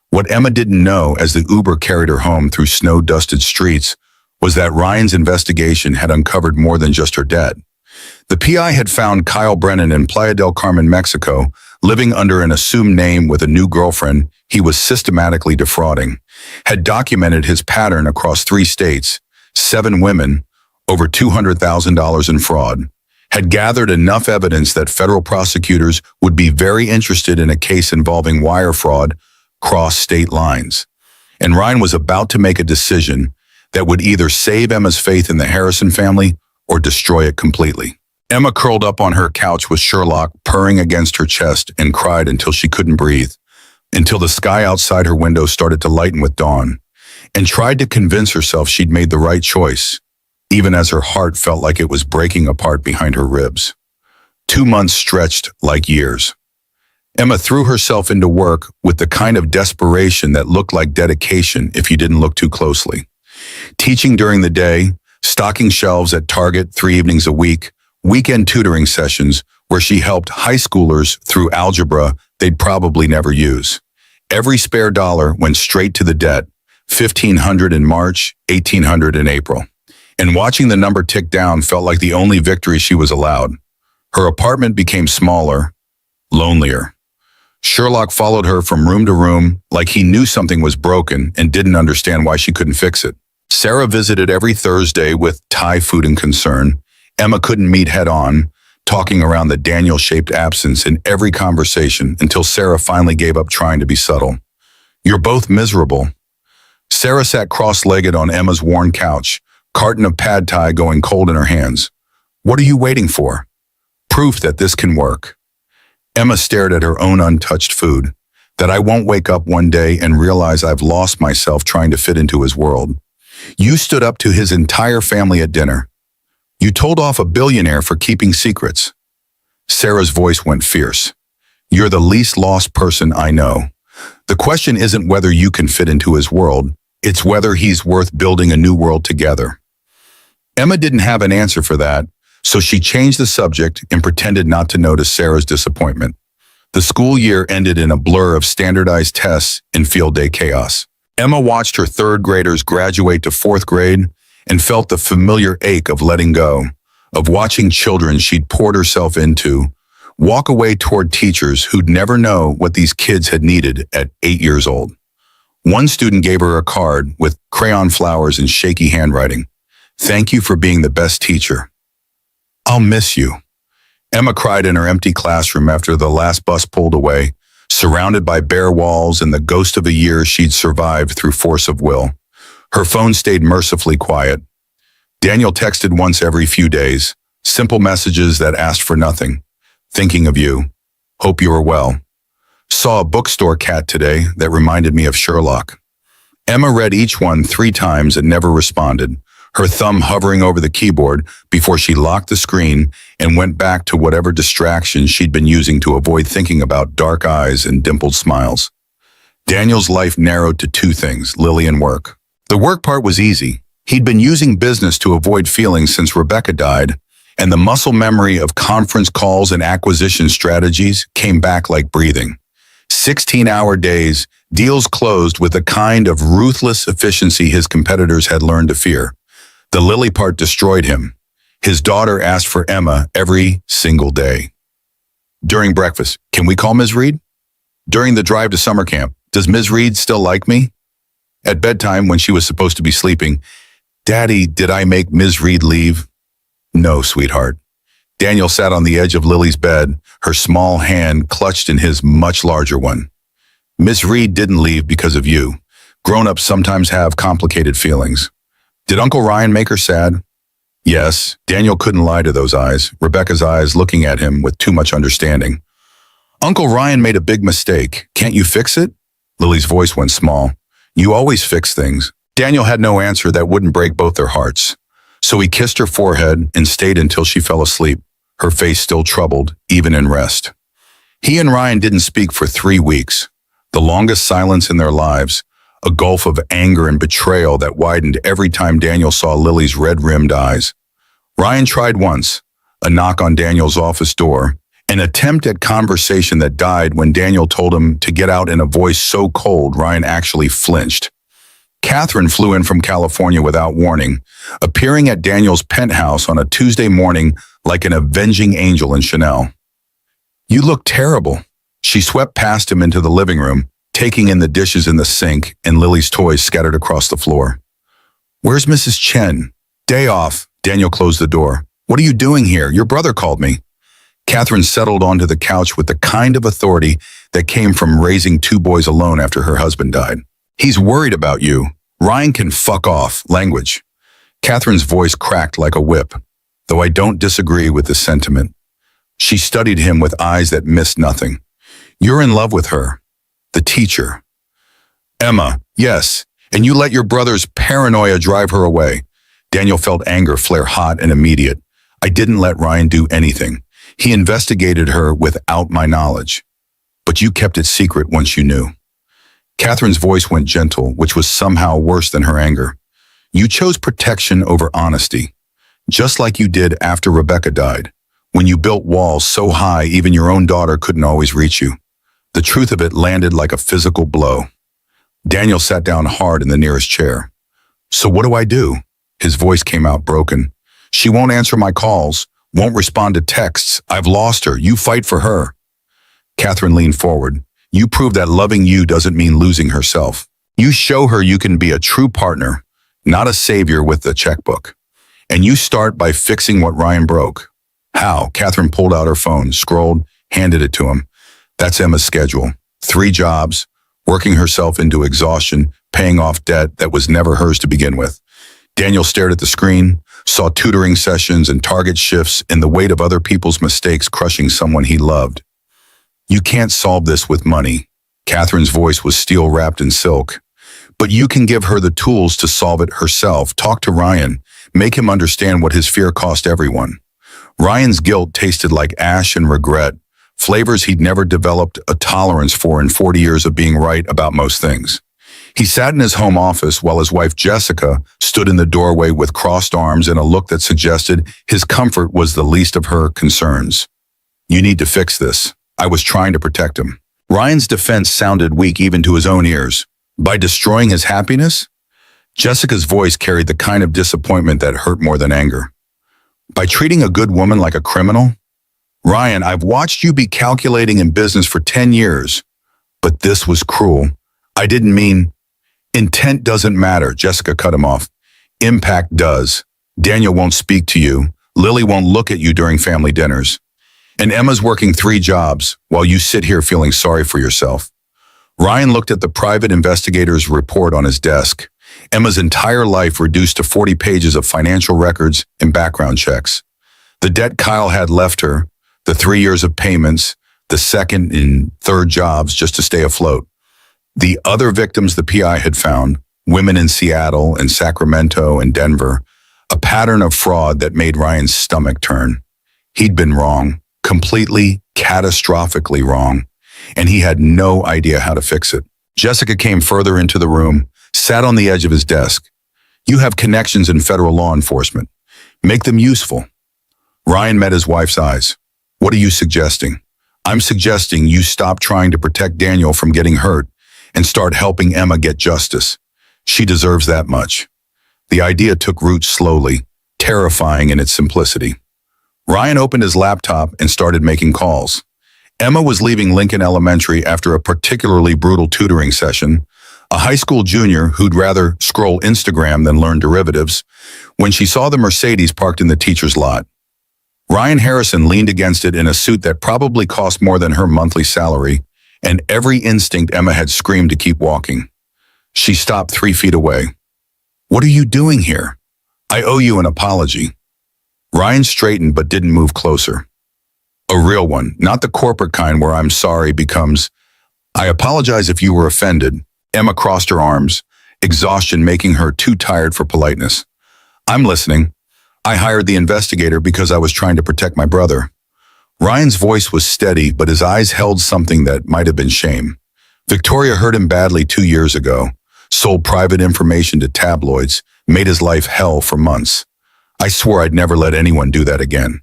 What Emma didn't know as the Uber carried her home through snow-dusted streets was that Ryan's investigation had uncovered more than just her debt. The PI had found Kyle Brennan in Playa del Carmen, Mexico, living under an assumed name with a new girlfriend he was systematically defrauding, had documented his pattern across 3 states, 7 women, over $200,000 in fraud, had gathered enough evidence that federal prosecutors would be very interested in a case involving wire fraud cross state lines. And Ryan was about to make a decision that would either save Emma's faith in the Harrison family or destroy it completely. Emma curled up on her couch with Sherlock purring against her chest and cried until she couldn't breathe, until the sky outside her window started to lighten with dawn, and tried to convince herself she'd made the right choice, even as her heart felt like it was breaking apart behind her ribs. 2 months stretched like years. Emma threw herself into work with the kind of desperation that looked like dedication if you didn't look too closely. Teaching during the day, stocking shelves at Target 3 evenings a week, weekend tutoring sessions where she helped high schoolers through algebra they'd probably never use. Every spare dollar went straight to the debt, $1,500 in March, $1,800 in April. And watching the number tick down felt like the only victory she was allowed. Her apartment became smaller, lonelier. Sherlock followed her from room to room like he knew something was broken and didn't understand why she couldn't fix it. Sarah visited every Thursday with Thai food and concern. Emma couldn't meet head-on, talking around the Daniel-shaped absence in every conversation until Sarah finally gave up trying to be subtle. You're both miserable. Sarah sat cross-legged on Emma's worn couch, carton of pad thai going cold in her hands. What are you waiting for? Proof that this can work. Emma stared at her own untouched food. That I won't wake up one day and realize I've lost myself trying to fit into his world. You stood up to his entire family at dinner. You told off a billionaire for keeping secrets. Sarah's voice went fierce. You're the least lost person I know. The question isn't whether you can fit into his world, it's whether he's worth building a new world together. Emma didn't have an answer for that, so she changed the subject and pretended not to notice Sarah's disappointment. The school year ended in a blur of standardized tests and field day chaos. Emma watched her third graders graduate to fourth grade and felt the familiar ache of letting go, of watching children she'd poured herself into walk away toward teachers who'd never know what these kids had needed at 8 years old. One student gave her a card with crayon flowers and shaky handwriting. Thank you for being the best teacher. I'll miss you. Emma cried in her empty classroom after the last bus pulled away, surrounded by bare walls and the ghost of a year she'd survived through force of will. Her phone stayed mercifully quiet. Daniel texted once every few days, simple messages that asked for nothing. Thinking of you. Hope you are well. Saw a bookstore cat today that reminded me of Sherlock. Emma read each one 3 times and never responded, her thumb hovering over the keyboard before she locked the screen and went back to whatever distraction she'd been using to avoid thinking about dark eyes and dimpled smiles. Daniel's life narrowed to 2 things, Lily and work. The work part was easy. He'd been using business to avoid feelings since Rebecca died, and the muscle memory of conference calls and acquisition strategies came back like breathing. 16-hour days, deals closed with a kind of ruthless efficiency his competitors had learned to fear. The Lily part destroyed him. His daughter asked for Emma every single day. During breakfast, can we call Ms. Reed? During the drive to summer camp, does Ms. Reed still like me? At bedtime, when she was supposed to be sleeping, Daddy, did I make Ms. Reed leave? No, sweetheart. Daniel sat on the edge of Lily's bed, her small hand clutched in his much larger one. Miss Reed didn't leave because of you. Grown-ups sometimes have complicated feelings. Did Uncle Ryan make her sad? Yes, Daniel couldn't lie to those eyes, Rebecca's eyes looking at him with too much understanding. Uncle Ryan made a big mistake. Can't you fix it? Lily's voice went small. You always fix things. Daniel had no answer that wouldn't break both their hearts. So he kissed her forehead and stayed until she fell asleep, her face still troubled, even in rest. He and Ryan didn't speak for 3 weeks, the longest silence in their lives, a gulf of anger and betrayal that widened every time Daniel saw Lily's red-rimmed eyes. Ryan tried once, a knock on Daniel's office door, an attempt at conversation that died when Daniel told him to get out in a voice so cold Ryan actually flinched. Catherine flew in from California without warning, appearing at Daniel's penthouse on a Tuesday morning like an avenging angel in Chanel. You look terrible. She swept past him into the living room, taking in the dishes in the sink and Lily's toys scattered across the floor. Where's Mrs. Chen? Day off. Daniel closed the door. What are you doing here? Your brother called me. Catherine settled onto the couch with the kind of authority that came from raising 2 boys alone after her husband died. He's worried about you. Ryan can fuck off. Language. Catherine's voice cracked like a whip, though I don't disagree with the sentiment. She studied him with eyes that missed nothing. You're in love with her. The teacher. Emma, yes, and you let your brother's paranoia drive her away. Daniel felt anger flare hot and immediate. I didn't let Ryan do anything. He investigated her without my knowledge. But you kept it secret once you knew. Catherine's voice went gentle, which was somehow worse than her anger. You chose protection over honesty, just like you did after Rebecca died, when you built walls so high even your own daughter couldn't always reach you. The truth of it landed like a physical blow. Daniel sat down hard in the nearest chair. So what do I do? His voice came out broken. She won't answer my calls, won't respond to texts. I've lost her. You fight for her. Catherine leaned forward. You prove that loving you doesn't mean losing herself. You show her you can be a true partner, not a savior with the checkbook. And you start by fixing what Ryan broke. How? Catherine pulled out her phone, scrolled, handed it to him. That's Emma's schedule. 3 jobs, working herself into exhaustion, paying off debt that was never hers to begin with. Daniel stared at the screen, saw tutoring sessions and target shifts and the weight of other people's mistakes crushing someone he loved. You can't solve this with money. Catherine's voice was steel wrapped in silk. But you can give her the tools to solve it herself. Talk to Ryan. Make him understand what his fear cost everyone. Ryan's guilt tasted like ash and regret, flavors he'd never developed a tolerance for in 40 years of being right about most things. He sat in his home office while his wife Jessica stood in the doorway with crossed arms and a look that suggested his comfort was the least of her concerns. You need to fix this. I was trying to protect him. Ryan's defense sounded weak even to his own ears. By destroying his happiness? Jessica's voice carried the kind of disappointment that hurt more than anger. By treating a good woman like a criminal? Ryan, I've watched you be calculating in business for 10 years, but this was cruel. I didn't mean... Intent doesn't matter, Jessica cut him off. Impact does. Daniel won't speak to you. Lily won't look at you during family dinners. And Emma's working 3 jobs while you sit here feeling sorry for yourself. Ryan looked at the private investigator's report on his desk. Emma's entire life reduced to 40 pages of financial records and background checks. The debt Kyle had left her, the 3 years of payments, the second and third jobs just to stay afloat. The other victims the PI had found, women in Seattle and Sacramento and Denver, a pattern of fraud that made Ryan's stomach turn. He'd been wrong, completely, catastrophically wrong, and he had no idea how to fix it. Jessica came further into the room, sat on the edge of his desk. You have connections in federal law enforcement. Make them useful. Ryan met his wife's eyes. What are you suggesting? I'm suggesting you stop trying to protect Daniel from getting hurt and start helping Emma get justice. She deserves that much. The idea took root slowly, terrifying in its simplicity. Ryan opened his laptop and started making calls. Emma was leaving Lincoln Elementary after a particularly brutal tutoring session, a high school junior who'd rather scroll Instagram than learn derivatives, when she saw the Mercedes parked in the teacher's lot. Ryan Harrison leaned against it in a suit that probably cost more than her monthly salary, and every instinct Emma had screamed to keep walking. She stopped 3 feet away. What are you doing here? I owe you an apology. Ryan straightened but didn't move closer. A real one, not the corporate kind where I'm sorry becomes, I apologize if you were offended. Emma crossed her arms, exhaustion making her too tired for politeness. I'm listening. I hired the investigator because I was trying to protect my brother. Ryan's voice was steady, but his eyes held something that might have been shame. Victoria hurt him badly 2 years ago, sold private information to tabloids, made his life hell for months. I swore I'd never let anyone do that again.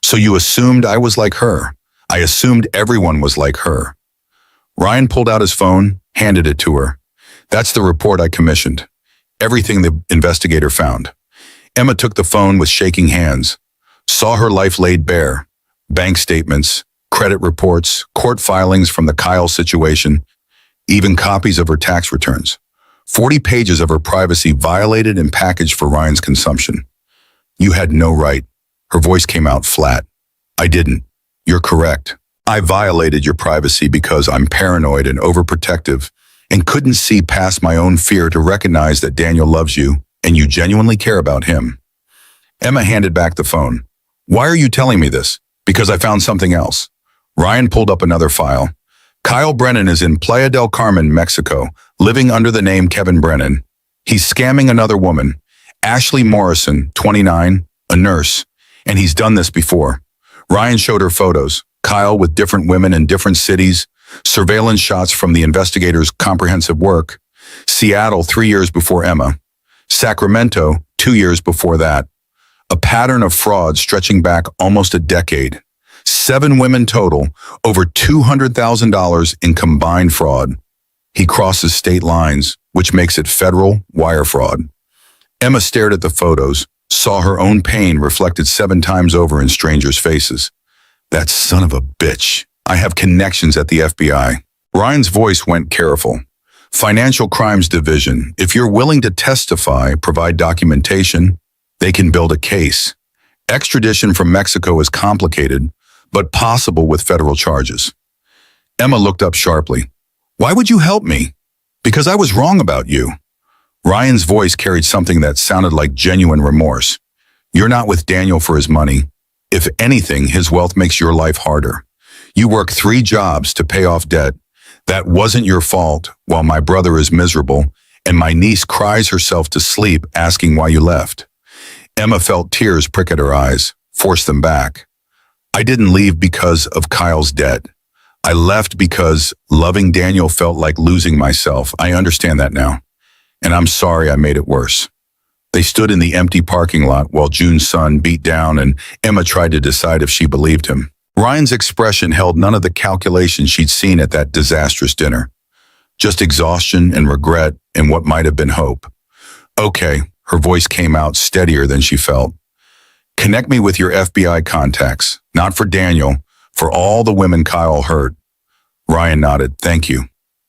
So you assumed I was like her. I assumed everyone was like her. Ryan pulled out his phone, handed it to her. That's the report I commissioned. Everything the investigator found. Emma took the phone with shaking hands, saw her life laid bare. Bank statements, credit reports, court filings from the Kyle situation, even copies of her tax returns. 40 pages of her privacy violated and packaged for Ryan's consumption. You had no right. Her voice came out flat. I didn't. You're correct. I violated your privacy because I'm paranoid and overprotective and couldn't see past my own fear to recognize that Daniel loves you and you genuinely care about him. Emma handed back the phone. Why are you telling me this? Because I found something else. Ryan pulled up another file. Kyle Brennan is in Playa del Carmen, Mexico, living under the name Kevin Brennan. He's scamming another woman, Ashley Morrison, 29, a nurse, and he's done this before. Ryan showed her photos, Kyle with different women in different cities, surveillance shots from the investigator's comprehensive work, Seattle 3 years before Emma, Sacramento 2 years before that. A pattern of fraud stretching back almost a decade. 7 women total, over $200,000 in combined fraud. He crosses state lines, which makes it federal wire fraud. Emma stared at the photos, saw her own pain reflected 7 times over in strangers' faces. That son of a bitch. I have connections at the FBI. Ryan's voice went careful. Financial Crimes Division. If you're willing to testify, provide documentation, they can build a case. Extradition from Mexico is complicated, but possible with federal charges. Emma looked up sharply. Why would you help me? Because I was wrong about you. Ryan's voice carried something that sounded like genuine remorse. You're not with Daniel for his money. If anything, his wealth makes your life harder. You work 3 jobs to pay off debt, That wasn't your fault while my brother is miserable and my niece cries herself to sleep asking why you left. Emma felt tears prick at her eyes, forced them back. I didn't leave because of Kyle's debt. I left because loving Daniel felt like losing myself. I understand that now. And I'm sorry I made it worse. They stood in the empty parking lot while June's son beat down and Emma tried to decide if she believed him. Ryan's expression held none of the calculation she'd seen at that disastrous dinner. Just exhaustion and regret and what might have been hope. Okay, her voice came out steadier than she felt. Connect me with your FBI contacts, not for Daniel, for all the women Kyle hurt. Ryan nodded, thank you.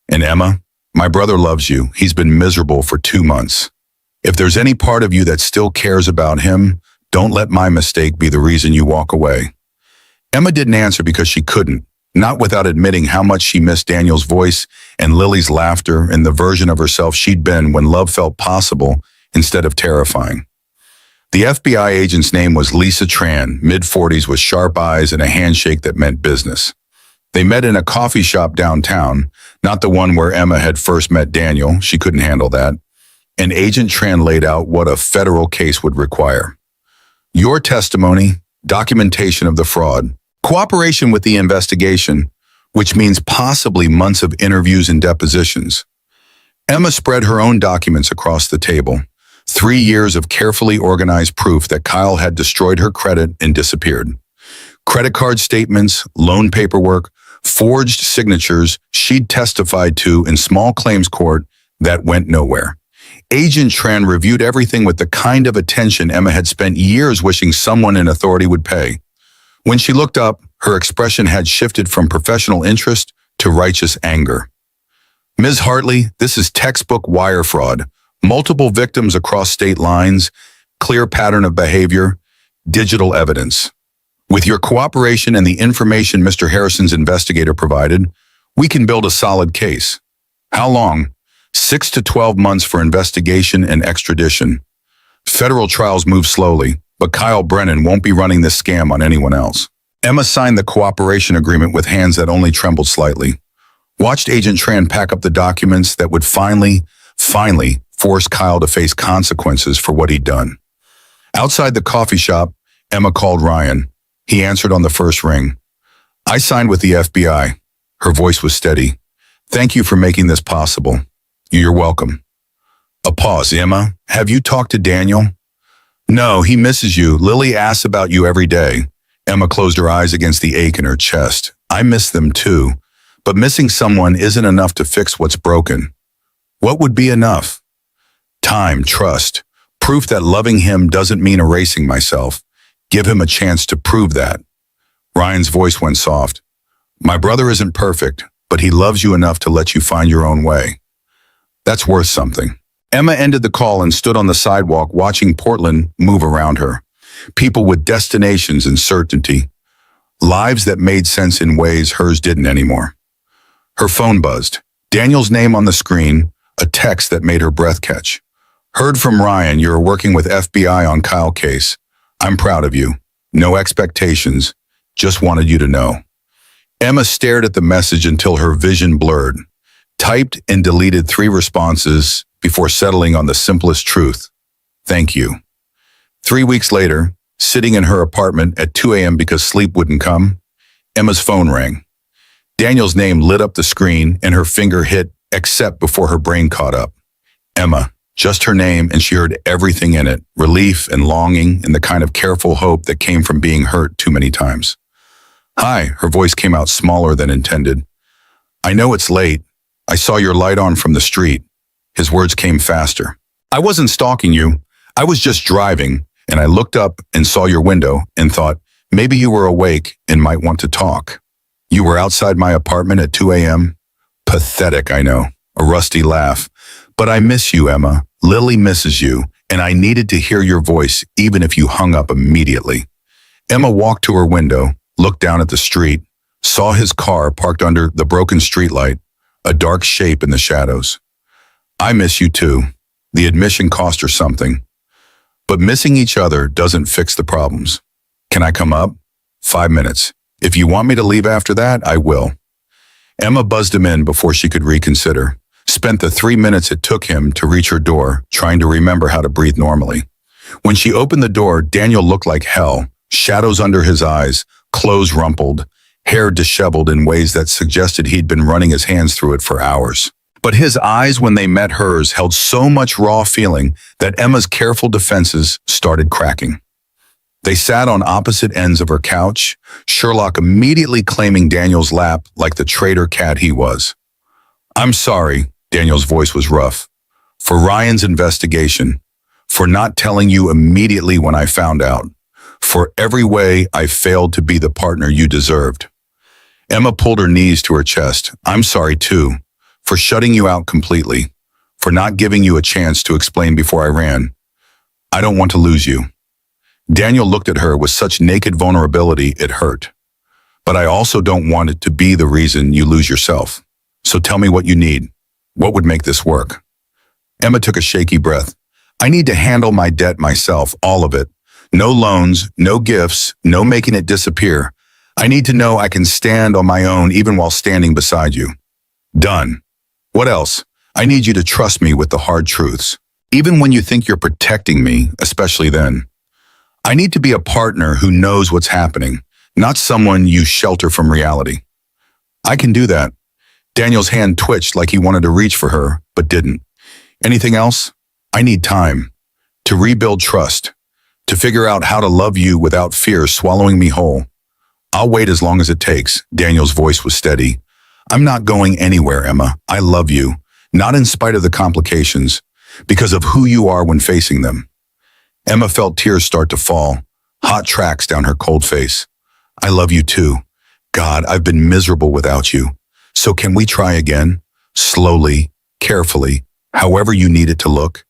And Emma, my brother loves you. He's been miserable for 2 months. If there's any part of you that still cares about him, don't let my mistake be the reason you walk away. Emma didn't answer because she couldn't, not without admitting how much she missed Daniel's voice and Lily's laughter and the version of herself she'd been when love felt possible instead of terrifying. The FBI agent's name was Lisa Tran, mid-40s with sharp eyes and a handshake that meant business. They met in a coffee shop downtown, not the one where Emma had first met Daniel. She couldn't handle that. And Agent Tran laid out what a federal case would require. Your testimony, documentation of the fraud, cooperation with the investigation, which means possibly months of interviews and depositions. Emma spread her own documents across the table. 3 years of carefully organized proof that Kyle had destroyed her credit and disappeared. Credit card statements, loan paperwork, forged signatures she'd testified to in small claims court that went nowhere. Agent Tran reviewed everything with the kind of attention Emma had spent years wishing someone in authority would pay. When she looked up, her expression had shifted from professional interest to righteous anger. Ms. Hartley, this is textbook wire fraud. Multiple victims across state lines, clear pattern of behavior, digital evidence. With your cooperation and the information Mr. Harrison's investigator provided, we can build a solid case. How long? 6 to 12 months for investigation and extradition. Federal trials move slowly, but Kyle Brennan won't be running this scam on anyone else. Emma signed the cooperation agreement with hands that only trembled slightly. Watched Agent Tran pack up the documents that would finally force Kyle to face consequences for what he'd done. Outside the coffee shop, Emma called Ryan. He answered on the first ring. I signed with the FBI. Her voice was steady. Thank you for making this possible. You're welcome. A pause. Emma, have you talked to Daniel? No, he misses you. Lily asks about you every day. Emma closed her eyes against the ache in her chest. I miss them too. But missing someone isn't enough to fix what's broken. What would be enough? Time, trust, proof that loving him doesn't mean erasing myself. Give him a chance to prove that. Ryan's voice went soft. My brother isn't perfect, but he loves you enough to let you find your own way. That's worth something. Emma ended the call and stood on the sidewalk watching Portland move around her. People with destinations and certainty. Lives that made sense in ways hers didn't anymore. Her phone buzzed. Daniel's name on the screen, a text that made her breath catch. Heard from Ryan, you're working with FBI on Kyle case. I'm proud of you. No expectations. Just wanted you to know. Emma stared at the message until her vision blurred. Typed and deleted 3 responses before settling on the simplest truth. Thank you. 3 weeks later, sitting in her apartment at 2 a.m. because sleep wouldn't come, Emma's phone rang. Daniel's name lit up the screen and her finger hit accept before her brain caught up. Emma, just her name, and she heard everything in it, relief and longing and the kind of careful hope that came from being hurt too many times. Hi, her voice came out smaller than intended. I know it's late. I saw your light on from the street. His words came faster. I wasn't stalking you. I was just driving, and I looked up and saw your window and thought, maybe you were awake and might want to talk. You were outside my apartment at 2 a.m.? Pathetic, I know. A rusty laugh. But I miss you, Emma. Lily misses you, and I needed to hear your voice even if you hung up immediately. Emma walked to her window, looked down at the street, saw his car parked under the broken streetlight, a dark shape in the shadows. I miss you too. The admission cost her something. But missing each other doesn't fix the problems. Can I come up? 5 minutes. If you want me to leave after that, I will. Emma buzzed him in before she could reconsider. Spent the 3 minutes it took him to reach her door, trying to remember how to breathe normally. When she opened the door, Daniel looked like hell, shadows under his eyes, clothes rumpled, hair disheveled in ways that suggested he'd been running his hands through it for hours. But his eyes, when they met hers, held so much raw feeling that Emma's careful defenses started cracking. They sat on opposite ends of her couch, Sherlock immediately claiming Daniel's lap like the traitor cat he was. "I'm sorry," Daniel's voice was rough, "for Ryan's investigation, for not telling you immediately when I found out, for every way I failed to be the partner you deserved." Emma pulled her knees to her chest. "I'm sorry too, for shutting you out completely, for not giving you a chance to explain before I ran. I don't want to lose you." Daniel looked at her with such naked vulnerability it hurt. "But I also don't want it to be the reason you lose yourself. So tell me what you need. What would make this work?" Emma took a shaky breath. "I need to handle my debt myself, all of it. No loans, no gifts, no making it disappear. I need to know I can stand on my own even while standing beside you." "Done. What else? I need you to trust me with the hard truths, even when you think you're protecting me, especially then. I need to be a partner who knows what's happening, not someone you shelter from reality." "I can do that." Daniel's hand twitched like he wanted to reach for her, but didn't. "Anything else? I need time to rebuild trust, to figure out how to love you without fear swallowing me whole." "I'll wait as long as it takes." Daniel's voice was steady. "I'm not going anywhere, Emma. I love you, not in spite of the complications, because of who you are when facing them." Emma felt tears start to fall, hot tracks down her cold face. "I love you too. God, I've been miserable without you. So can we try again? Slowly, carefully, however you need it to look?"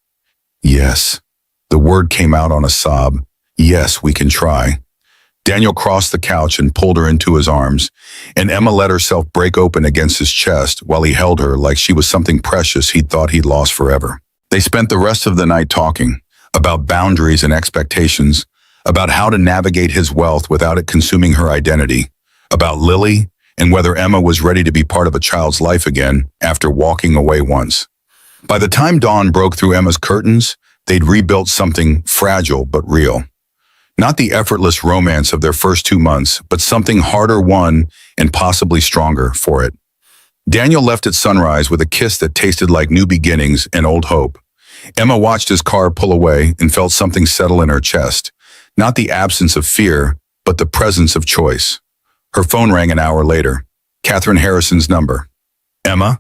"Yes." The word came out on a sob. "Yes, we can try." Daniel crossed the couch and pulled her into his arms, and Emma let herself break open against his chest while he held her like she was something precious he'd thought he'd lost forever. They spent the rest of the night talking about boundaries and expectations, about how to navigate his wealth without it consuming her identity, about Lily, and whether Emma was ready to be part of a child's life again after walking away once. By the time dawn broke through Emma's curtains, they'd rebuilt something fragile but real. Not the effortless romance of their first 2 months, but something harder won and possibly stronger for it. Daniel left at sunrise with a kiss that tasted like new beginnings and old hope. Emma watched his car pull away and felt something settle in her chest. Not the absence of fear, but the presence of choice. Her phone rang an hour later. Catherine Harrison's number. "Emma?"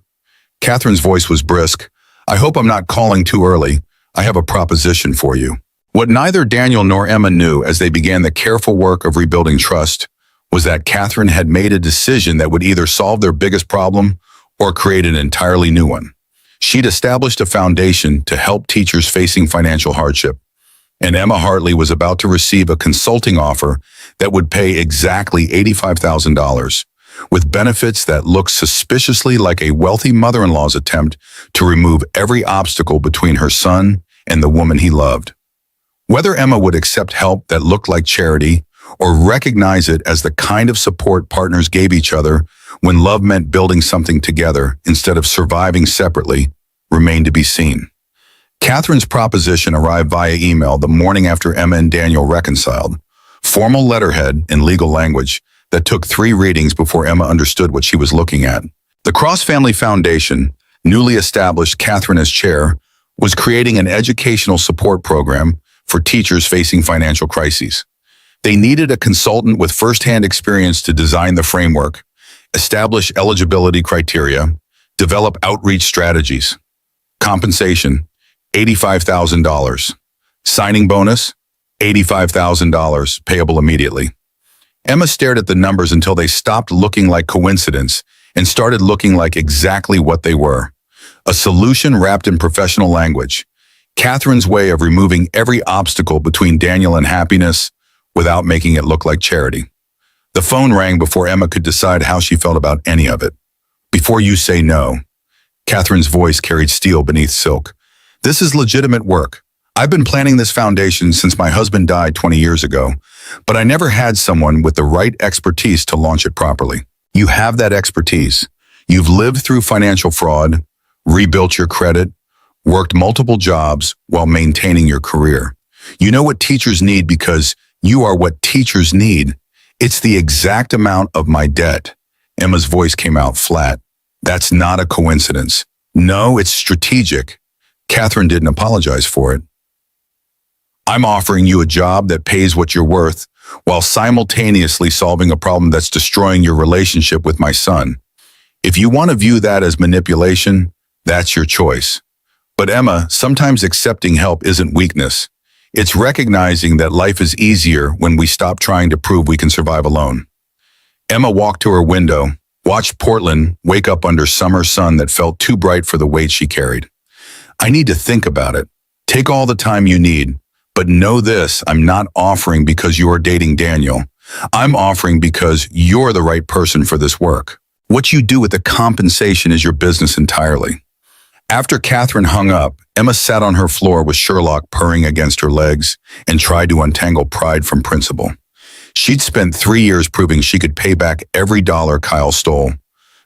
Catherine's voice was brisk. "I hope I'm not calling too early. I have a proposition for you." What neither Daniel nor Emma knew as they began the careful work of rebuilding trust was that Catherine had made a decision that would either solve their biggest problem or create an entirely new one. She'd established a foundation to help teachers facing financial hardship, and Emma Hartley was about to receive a consulting offer that would pay exactly $85,000, with benefits that looked suspiciously like a wealthy mother-in-law's attempt to remove every obstacle between her son and the woman he loved. Whether Emma would accept help that looked like charity or recognize it as the kind of support partners gave each other when love meant building something together instead of surviving separately, remained to be seen. Catherine's proposition arrived via email the morning after Emma and Daniel reconciled. Formal letterhead in legal language that took 3 readings before Emma understood what she was looking at. The Cross Family Foundation, newly established Catherine as chair, was creating an educational support program for teachers facing financial crises. They needed a consultant with firsthand experience to design the framework, establish eligibility criteria, develop outreach strategies. Compensation, $85,000. Signing bonus, $85,000, payable immediately. Emma stared at the numbers until they stopped looking like coincidence and started looking like exactly what they were. A solution wrapped in professional language. Catherine's way of removing every obstacle between Daniel and happiness without making it look like charity. The phone rang before Emma could decide how she felt about any of it. "Before you say no." Catherine's voice carried steel beneath silk. "This is legitimate work. I've been planning this foundation since my husband died 20 years ago, but I never had someone with the right expertise to launch it properly. You have that expertise. You've lived through financial fraud, rebuilt your credit, worked multiple jobs while maintaining your career. You know what teachers need because you are what teachers need. It's the exact amount of my debt. Emma's voice came out flat. That's not a coincidence. No, it's strategic. Catherine didn't apologize for it. I'm offering you a job that pays what you're worth while simultaneously solving a problem that's destroying your relationship with my son. If you want to view that as manipulation, that's your choice. But Emma, sometimes accepting help isn't weakness. It's recognizing that life is easier when we stop trying to prove we can survive alone. Emma walked to her window, watched Portland wake up under summer sun that felt too bright for the weight she carried. I need to think about it. Take all the time you need. But know this, I'm not offering because you're dating Daniel. I'm offering because you're the right person for this work. What you do with the compensation is your business entirely. After Catherine hung up, Emma sat on her floor with Sherlock purring against her legs and tried to untangle pride from principle. She'd spent 3 years proving she could pay back every dollar Kyle stole.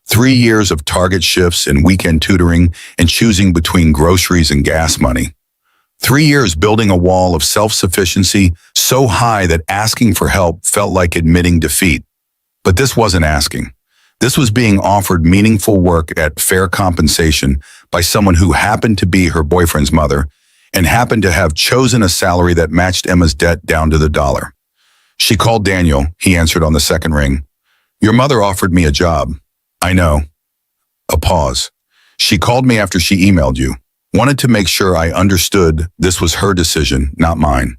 3 years of Target shifts and weekend tutoring and choosing between groceries and gas money. 3 years building a wall of self-sufficiency so high that asking for help felt like admitting defeat. But this wasn't asking. This was being offered meaningful work at fair compensation by someone who happened to be her boyfriend's mother and happened to have chosen a salary that matched Emma's debt down to the dollar. She called Daniel. He answered on the second ring. Your mother offered me a job. I know. A pause. She called me after she emailed you. Wanted to make sure I understood this was her decision, not mine.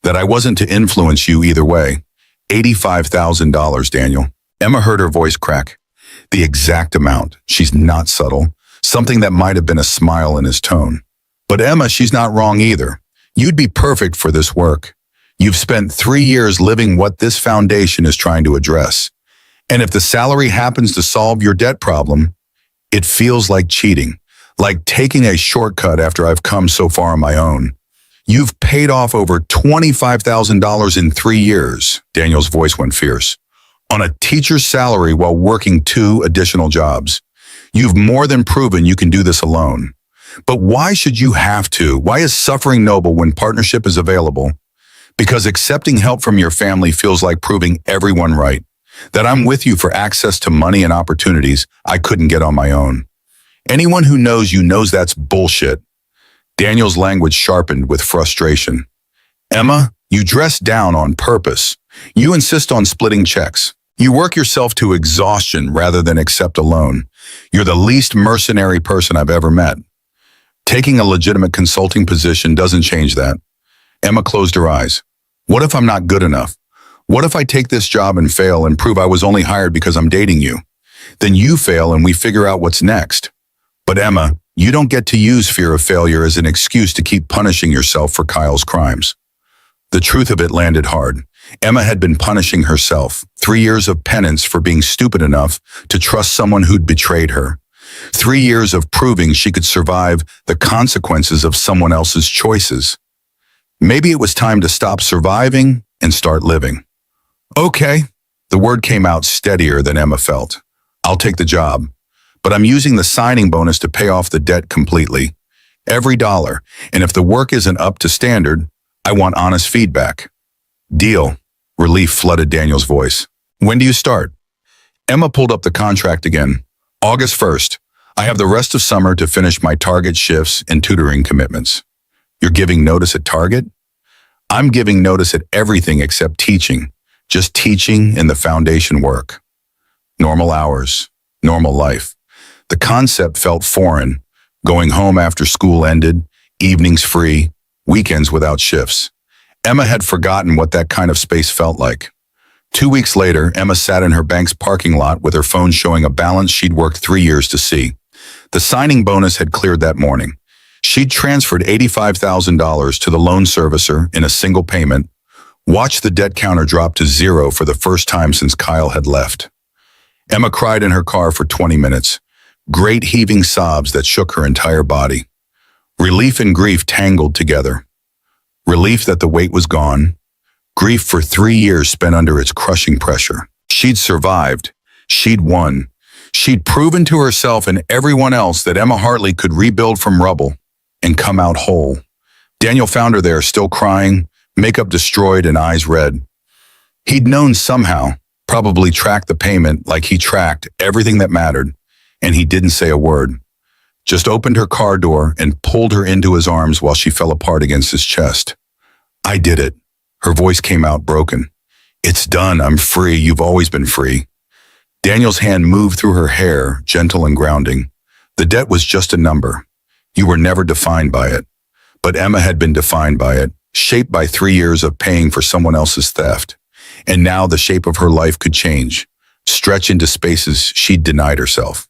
That I wasn't to influence you either way. $85,000, Daniel. Emma heard her voice crack. The exact amount. She's not subtle. Something that might have been a smile in his tone. But Emma, she's not wrong either. You'd be perfect for this work. You've spent 3 years living what this foundation is trying to address. And if the salary happens to solve your debt problem, it feels like cheating. Like taking a shortcut after I've come so far on my own. You've paid off over $25,000 in 3 years, Daniel's voice went fierce, on a teacher's salary while working 2 additional jobs. You've more than proven you can do this alone. But why should you have to? Why is suffering noble when partnership is available? Because accepting help from your family feels like proving everyone right. That I'm with you for access to money and opportunities I couldn't get on my own. Anyone who knows you knows that's bullshit. Daniel's language sharpened with frustration. Emma, you dress down on purpose. You insist on splitting checks. You work yourself to exhaustion rather than accept a loan. You're the least mercenary person I've ever met. Taking a legitimate consulting position doesn't change that. Emma closed her eyes. What if I'm not good enough? What if I take this job and fail and prove I was only hired because I'm dating you? Then you fail and we figure out what's next. But Emma, you don't get to use fear of failure as an excuse to keep punishing yourself for Kyle's crimes. The truth of it landed hard. Emma had been punishing herself. 3 years of penance for being stupid enough to trust someone who'd betrayed her. 3 years of proving she could survive the consequences of someone else's choices. Maybe it was time to stop surviving and start living. Okay, the word came out steadier than Emma felt. I'll take the job. But I'm using the signing bonus to pay off the debt completely. Every dollar. And if the work isn't up to standard, I want honest feedback. Deal. Relief flooded Daniel's voice. When do you start? Emma pulled up the contract again. August 1st. I have the rest of summer to finish my Target shifts and tutoring commitments. You're giving notice at Target? I'm giving notice at everything except teaching. Just teaching and the foundation work. Normal hours. Normal life. The concept felt foreign. Going home after school ended, evenings free, weekends without shifts. Emma had forgotten what that kind of space felt like. 2 weeks later, Emma sat in her bank's parking lot with her phone showing a balance she'd worked 3 years to see. The signing bonus had cleared that morning. She'd transferred $85,000 to the loan servicer in a single payment, watched the debt counter drop to 0 for the first time since Kyle had left. Emma cried in her car for 20 minutes. Great heaving sobs that shook her entire body. Relief and grief tangled together. Relief that the weight was gone. Grief for 3 years spent under its crushing pressure. She'd survived. She'd won. She'd proven to herself and everyone else that Emma Hartley could rebuild from rubble and come out whole. Daniel found her there, still crying, makeup destroyed and eyes red. He'd known somehow, probably tracked the payment like he tracked everything that mattered, and he didn't say a word. Just opened her car door and pulled her into his arms while she fell apart against his chest. "I did it." Her voice came out broken. "It's done. I'm free. You've always been free." Daniel's hand moved through her hair, gentle and grounding. The debt was just a number. You were never defined by it. But Emma had been defined by it, shaped by 3 years of paying for someone else's theft. And now the shape of her life could change, stretch into spaces she'd denied herself.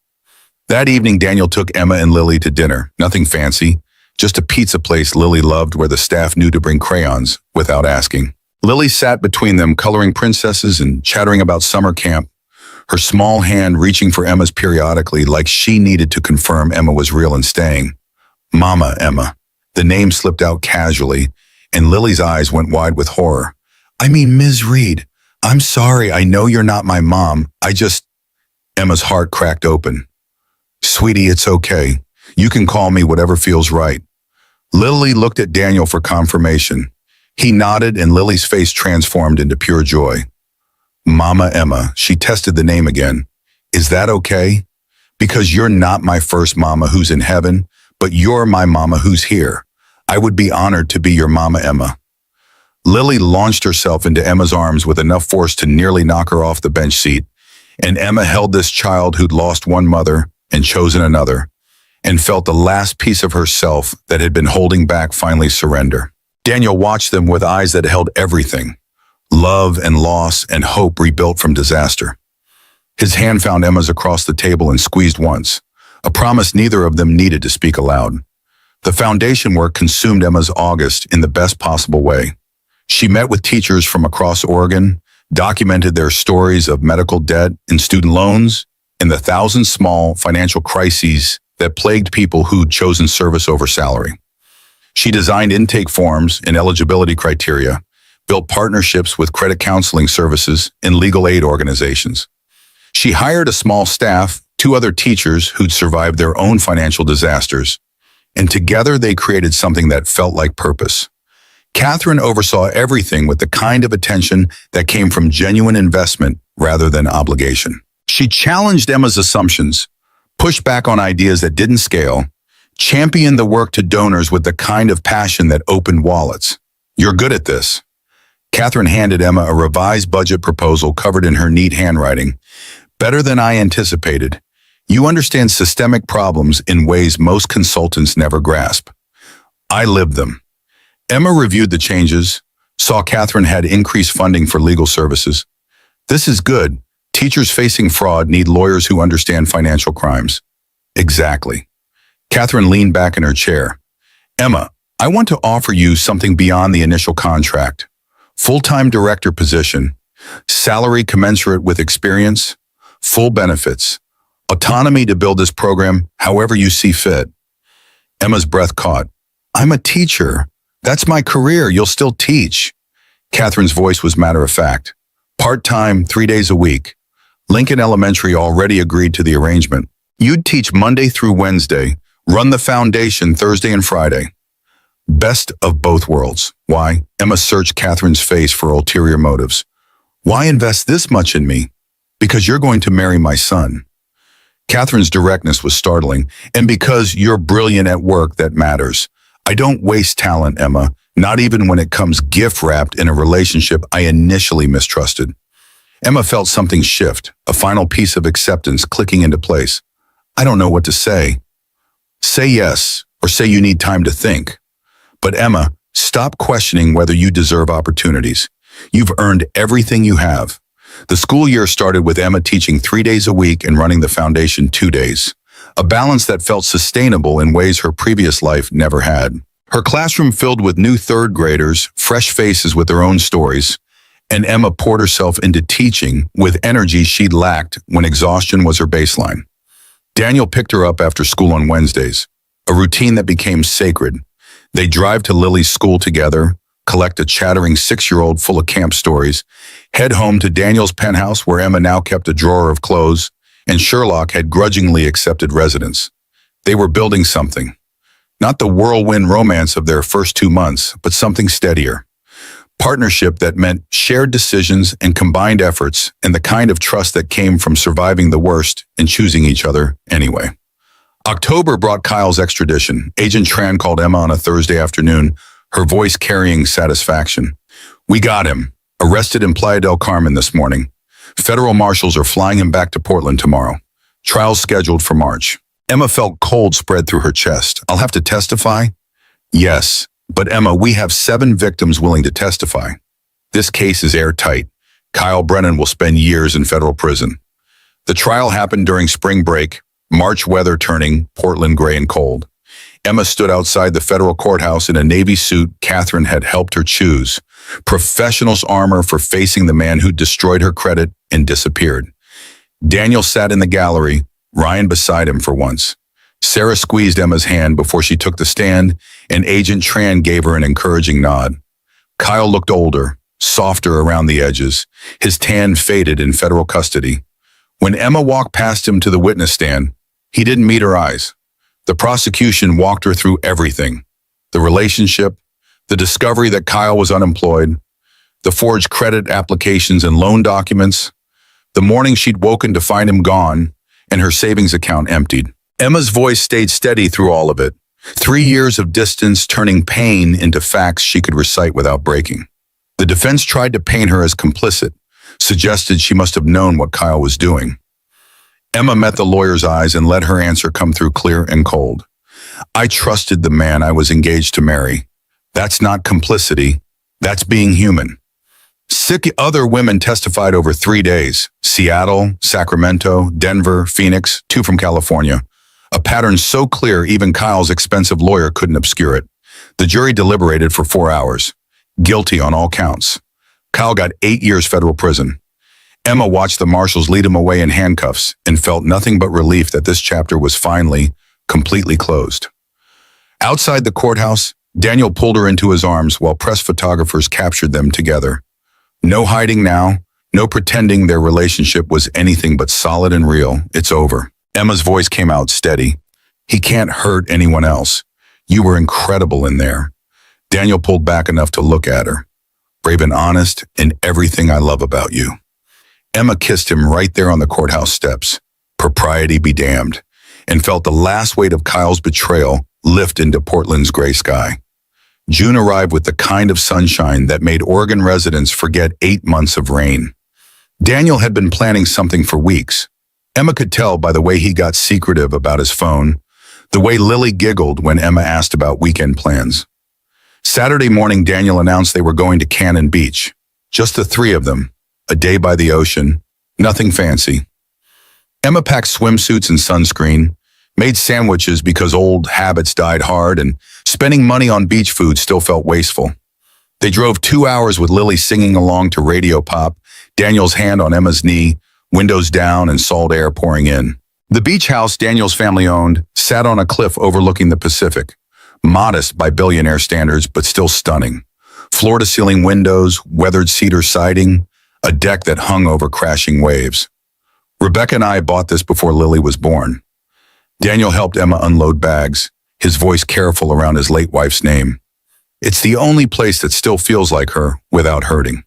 That evening, Daniel took Emma and Lily to dinner. Nothing fancy, just a pizza place Lily loved where the staff knew to bring crayons without asking. Lily sat between them, coloring princesses and chattering about summer camp, her small hand reaching for Emma's periodically like she needed to confirm Emma was real and staying. Mama Emma. The name slipped out casually, and Lily's eyes went wide with horror. "I mean, Ms. Reed, I'm sorry, I know you're not my mom. Emma's heart cracked open. "Sweetie, it's okay. You can call me whatever feels right." Lily looked at Daniel for confirmation. He nodded and Lily's face transformed into pure joy. "Mama Emma," she tested the name again. "Is that okay? Because you're not my first mama who's in heaven, but you're my mama who's here. I would be honored to be your Mama Emma." Lily launched herself into Emma's arms with enough force to nearly knock her off the bench seat, and Emma held this child who'd lost one mother and chosen another, and felt the last piece of herself that had been holding back finally surrender. Daniel watched them with eyes that held everything, love and loss and hope rebuilt from disaster. His hand found Emma's across the table and squeezed once, a promise neither of them needed to speak aloud. The foundation work consumed Emma's August in the best possible way. She met with teachers from across Oregon, documented their stories of medical debt and student loans, and the thousand small financial crises that plagued people who'd chosen service over salary. She designed intake forms and eligibility criteria, built partnerships with credit counseling services and legal aid organizations. She hired a small staff, 2 other teachers who'd survived their own financial disasters, and together they created something that felt like purpose. Catherine oversaw everything with the kind of attention that came from genuine investment rather than obligation. She challenged Emma's assumptions, pushed back on ideas that didn't scale, championed the work to donors with the kind of passion that opened wallets. "You're good at this." Catherine handed Emma a revised budget proposal covered in her neat handwriting. "Better than I anticipated. You understand systemic problems in ways most consultants never grasp." I lived them. Emma reviewed the changes, saw Catherine had increased funding for legal services. "This is good. Teachers facing fraud need lawyers who understand financial crimes." "Exactly." Catherine leaned back in her chair. "Emma, I want to offer you something beyond the initial contract. Full-time director position, salary commensurate with experience, full benefits, autonomy to build this program however you see fit." Emma's breath caught. "I'm a teacher. That's my career. You'll still teach." Catherine's voice was matter-of-fact. "Part-time, 3 days a week. Lincoln Elementary already agreed to the arrangement. You'd teach Monday through Wednesday, run the foundation Thursday and Friday." Best of both worlds. Why? Emma searched Catherine's face for ulterior motives. "Why invest this much in me?" "Because you're going to marry my son." Catherine's directness was startling. "And because you're brilliant at work that matters. I don't waste talent, Emma, not even when it comes gift-wrapped in a relationship I initially mistrusted." Emma felt something shift, a final piece of acceptance clicking into place. "I don't know what to say." "Say yes, or say you need time to think." "But Emma, stop questioning whether you deserve opportunities. You've earned everything you have." The school year started with Emma teaching 3 days a week and running the foundation 2 days, a balance that felt sustainable in ways her previous life never had. Her classroom filled with new third graders, fresh faces with their own stories, and Emma poured herself into teaching with energy she'd lacked when exhaustion was her baseline. Daniel picked her up after school on Wednesdays, a routine that became sacred. They'd drive to Lily's school together, collect a chattering 6-year-old full of camp stories, head home to Daniel's penthouse where Emma now kept a drawer of clothes, and Sherlock had grudgingly accepted residence. They were building something. Not the whirlwind romance of their first 2 months, but something steadier. Partnership that meant shared decisions and combined efforts, and the kind of trust that came from surviving the worst and choosing each other anyway. October brought Kyle's extradition. Agent Tran called Emma on a Thursday afternoon, her voice carrying satisfaction. "We got him. Arrested in Playa del Carmen this morning. Federal marshals are flying him back to Portland tomorrow. Trial scheduled for March." Emma felt cold spread through her chest. "I'll have to testify?" "Yes, but Emma, we have 7 victims willing to testify. This case is airtight. Kyle Brennan will spend years in federal prison." The trial happened during spring break, March weather turning Portland gray and cold. Emma stood outside the federal courthouse in a navy suit Catherine had helped her choose. Professional's armor for facing the man who destroyed her credit and disappeared. Daniel sat in the gallery, Ryan beside him for once. Sarah squeezed Emma's hand before she took the stand, and Agent Tran gave her an encouraging nod. Kyle looked older, softer around the edges. His tan faded in federal custody. When Emma walked past him to the witness stand, he didn't meet her eyes. The prosecution walked her through everything. The relationship, the discovery that Kyle was unemployed, the forged credit applications and loan documents, the morning she'd woken to find him gone and her savings account emptied. Emma's voice stayed steady through all of it. 3 years of distance turning pain into facts she could recite without breaking. The defense tried to paint her as complicit, suggested she must have known what Kyle was doing. Emma met the lawyer's eyes and let her answer come through clear and cold. "I trusted the man I was engaged to marry. That's not complicity. That's being human." 6 other women testified over 3 days. Seattle, Sacramento, Denver, Phoenix, 2 from California. A pattern so clear even Kyle's expensive lawyer couldn't obscure it. The jury deliberated for 4 hours. Guilty on all counts. Kyle got 8 years federal prison. Emma watched the marshals lead him away in handcuffs and felt nothing but relief that this chapter was finally, completely closed. Outside the courthouse, Daniel pulled her into his arms while press photographers captured them together. No hiding now, no pretending their relationship was anything but solid and real. "It's over." Emma's voice came out steady. "He can't hurt anyone else. You were incredible in there." Daniel pulled back enough to look at her. "Brave and honest, and everything I love about you." Emma kissed him right there on the courthouse steps. Propriety be damned, and felt the last weight of Kyle's betrayal lift into Portland's gray sky. June arrived with the kind of sunshine that made Oregon residents forget 8 months of rain. Daniel had been planning something for weeks. Emma could tell by the way he got secretive about his phone, the way Lily giggled when Emma asked about weekend plans. Saturday morning, Daniel announced they were going to Cannon Beach. Just the 3 of them, a day by the ocean, nothing fancy. Emma packed swimsuits and sunscreen, made sandwiches because old habits died hard, and spending money on beach food still felt wasteful. They drove 2 hours with Lily singing along to radio pop, Daniel's hand on Emma's knee, windows down and salt air pouring in. The beach house Daniel's family owned sat on a cliff overlooking the Pacific, modest by Billionaire standards, but still stunning. Floor-to-ceiling windows, weathered cedar siding, a deck that hung over crashing waves. Rebecca and I bought this before Lily was born. Daniel helped Emma unload bags, his voice careful around his late wife's name. "It's the only place that still feels like her without hurting."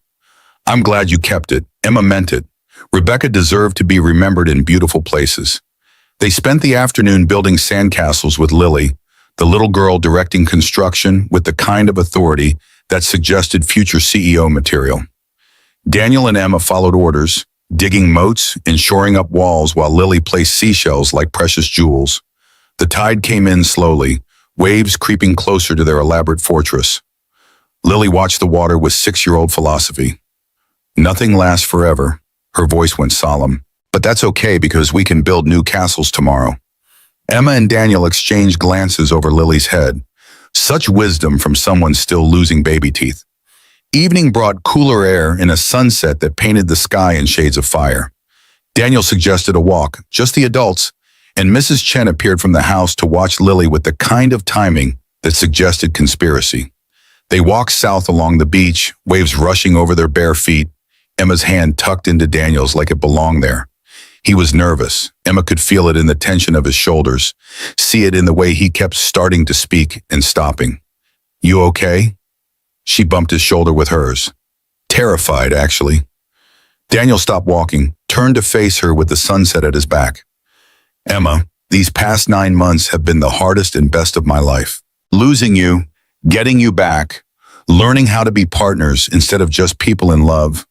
"I'm glad you kept it." Emma meant it. Rebecca deserved to be remembered in beautiful places. They spent the afternoon building sandcastles with Lily, the little girl directing construction with the kind of authority that suggested future CEO material. Daniel and Emma followed orders, digging moats and shoring up walls while Lily placed seashells like precious jewels. The tide came in slowly, waves creeping closer to their elaborate fortress. Lily watched the water with 6-year-old philosophy. "Nothing lasts forever." Her voice went solemn. "But that's okay because we can build new castles tomorrow." Emma and Daniel exchanged glances over Lily's head. Such wisdom from someone still losing baby teeth. Evening brought cooler air in a sunset that painted the sky in shades of fire. Daniel suggested a walk, just the adults, and Mrs. Chen appeared from the house to watch Lily with the kind of timing that suggested conspiracy. They walked south along the beach, waves rushing over their bare feet, Emma's hand tucked into Daniel's like it belonged there. He was nervous. Emma could feel it in the tension of his shoulders, see it in the way he kept starting to speak and stopping. "You okay?" She bumped his shoulder with hers. Terrified, actually. Daniel stopped walking, turned to face her with the sunset at his back. "Emma, these past 9 months have been the hardest and best of my life. Losing you, getting you back, learning how to be partners instead of just people in love."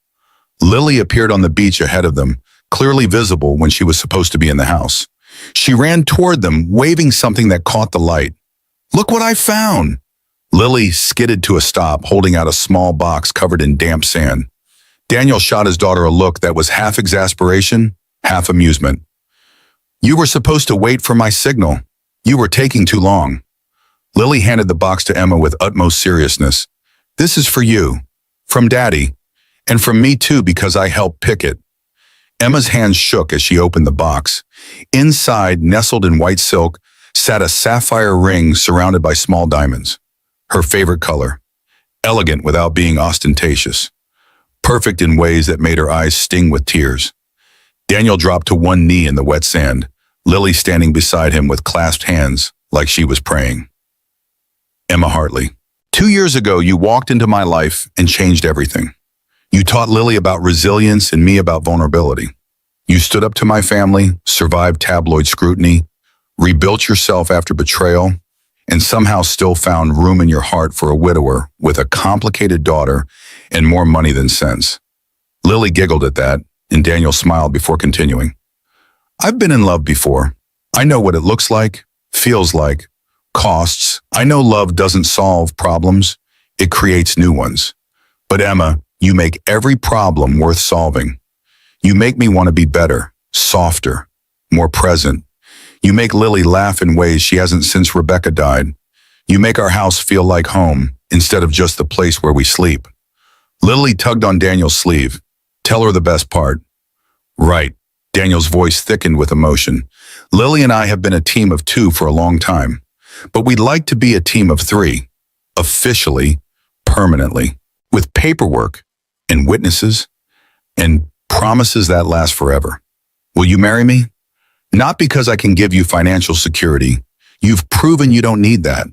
Lily appeared on the beach ahead of them, clearly visible when she was supposed to be in the house. She ran toward them, waving something that caught the light. "Look what I found!" Lily skidded to a stop, holding out a small box covered in damp sand. Daniel shot his daughter a look that was half exasperation, half amusement. "You were supposed to wait for my signal. You were taking too long." Lily handed the box to Emma with utmost seriousness. "This is for you, from Daddy, and from me too because I helped pick it." Emma's hands shook as she opened the box. Inside, nestled in white silk, sat a sapphire ring surrounded by small diamonds. Her favorite color. Elegant without being ostentatious. Perfect in ways that made her eyes sting with tears. Daniel dropped to one knee in the wet sand, Lily standing beside him with clasped hands like she was praying. Emma Hartley. 2 years ago, you walked into my life and changed everything. You taught Lily about resilience and me about vulnerability. You stood up to my family, survived tabloid scrutiny, rebuilt yourself after betrayal, and somehow still found room in your heart for a widower with a complicated daughter and more money than sense. Lily giggled at that, and Daniel smiled before continuing. "I've been in love before. I know what it looks like, feels like, costs. I know love doesn't solve problems, it creates new ones. But Emma, you make every problem worth solving. You make me want to be better, softer, more present. You make Lily laugh in ways she hasn't since Rebecca died. You make our house feel like home instead of just the place where we sleep." Lily tugged on Daniel's sleeve. "Tell her the best part." "Right." Daniel's voice thickened with emotion. "Lily and I have been a team of 2 for a long time, but we'd like to be a team of 3, officially, permanently, with paperwork and witnesses and promises that last forever. Will you marry me? Not because I can give you financial security. You've proven you don't need that.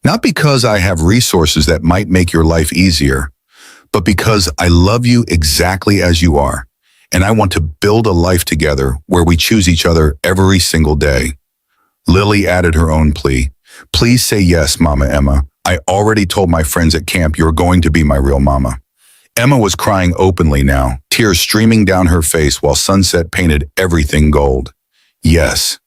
Not because I have resources that might make your life easier, but because I love you exactly as you are, and I want to build a life together where we choose each other every single day." Lily added her own plea. "Please say yes, Mama Emma. I already told my friends at camp you're going to be my real mama." Emma was crying openly now, tears streaming down her face while sunset painted everything gold. "Yes."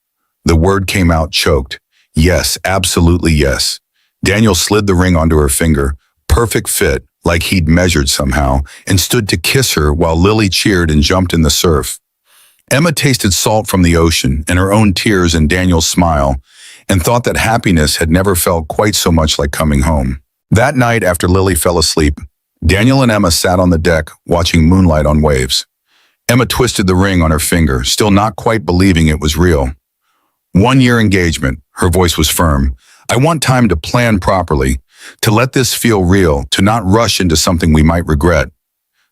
The word came out choked. "Yes, absolutely yes." Daniel slid the ring onto her finger, perfect fit, like he'd measured somehow, and stood to kiss her while Lily cheered and jumped in the surf. Emma tasted salt from the ocean and her own tears and Daniel's smile, and thought that happiness had never felt quite so much like coming home. That night, after Lily fell asleep, Daniel and Emma sat on the deck, watching moonlight on waves. Emma twisted the ring on her finger, still not quite believing it was real. 1-year engagement, her voice was firm. "I want time to plan properly, to let this feel real, to not rush into something we might regret."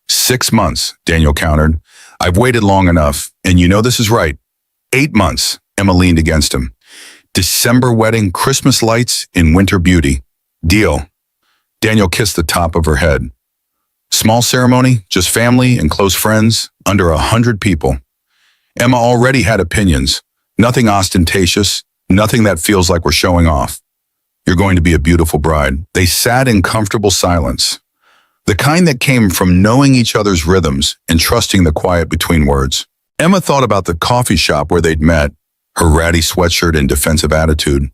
6 months, Daniel countered. "I've waited long enough, and you know this is right." 8 months, Emma leaned against him. "December wedding, Christmas lights in winter beauty. Deal." Daniel kissed the top of her head. "Small ceremony, just family and close friends, under 100 people." Emma already had opinions. Nothing ostentatious, nothing that feels like we're showing off. "You're going to be a beautiful bride." They sat in comfortable silence, the kind that came from knowing each other's rhythms and trusting the quiet between words. Emma thought about the coffee shop where they'd met, her ratty sweatshirt and defensive attitude,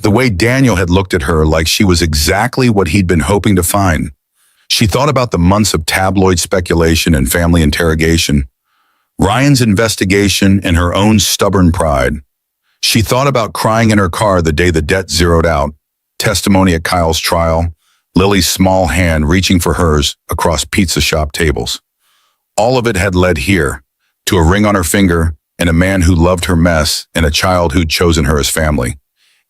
the way Daniel had looked at her like she was exactly what he'd been hoping to find. She thought about the months of tabloid speculation and family interrogation, Ryan's investigation and her own stubborn pride. She thought about crying in her car the day the debt zeroed out, testimony at Kyle's trial, Lily's small hand reaching for hers across pizza shop tables. All of it had led here, to a ring on her finger and a man who loved her mess and a child who'd chosen her as family.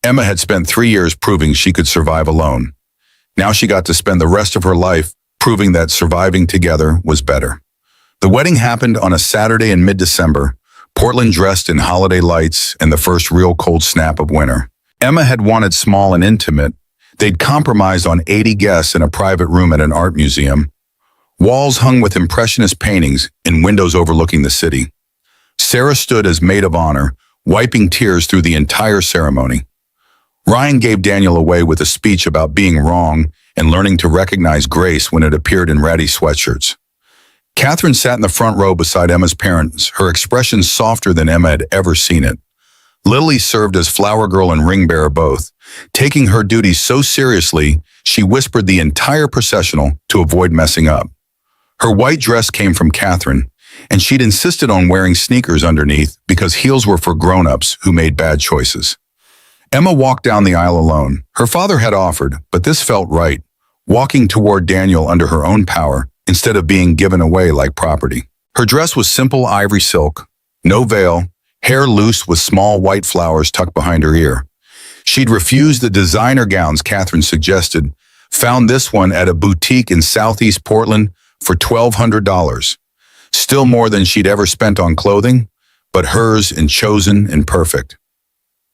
Emma had spent 3 years proving she could survive alone. Now she got to spend the rest of her life proving that surviving together was better. The wedding happened on a Saturday in mid-December, Portland dressed in holiday lights and the first real cold snap of winter. Emma had wanted small and intimate. They'd compromised on 80 guests in a private room at an art museum. Walls hung with impressionist paintings and windows overlooking the city. Sarah stood as maid of honor, wiping tears through the entire ceremony. Ryan gave Daniel away with a speech about being wrong and learning to recognize grace when it appeared in ratty sweatshirts. Catherine sat in the front row beside Emma's parents, her expression softer than Emma had ever seen it. Lily served as flower girl and ring bearer both. Taking her duties so seriously, she whispered the entire processional to avoid messing up. Her white dress came from Catherine, and she'd insisted on wearing sneakers underneath because heels were for grown-ups who made bad choices. Emma walked down the aisle alone. Her father had offered, but this felt right, walking toward Daniel under her own power instead of being given away like property. Her dress was simple ivory silk, no veil, hair loose with small white flowers tucked behind her ear. She'd refused the designer gowns Catherine suggested, found this one at a boutique in Southeast Portland for $1,200. Still more than she'd ever spent on clothing, but hers and chosen and perfect.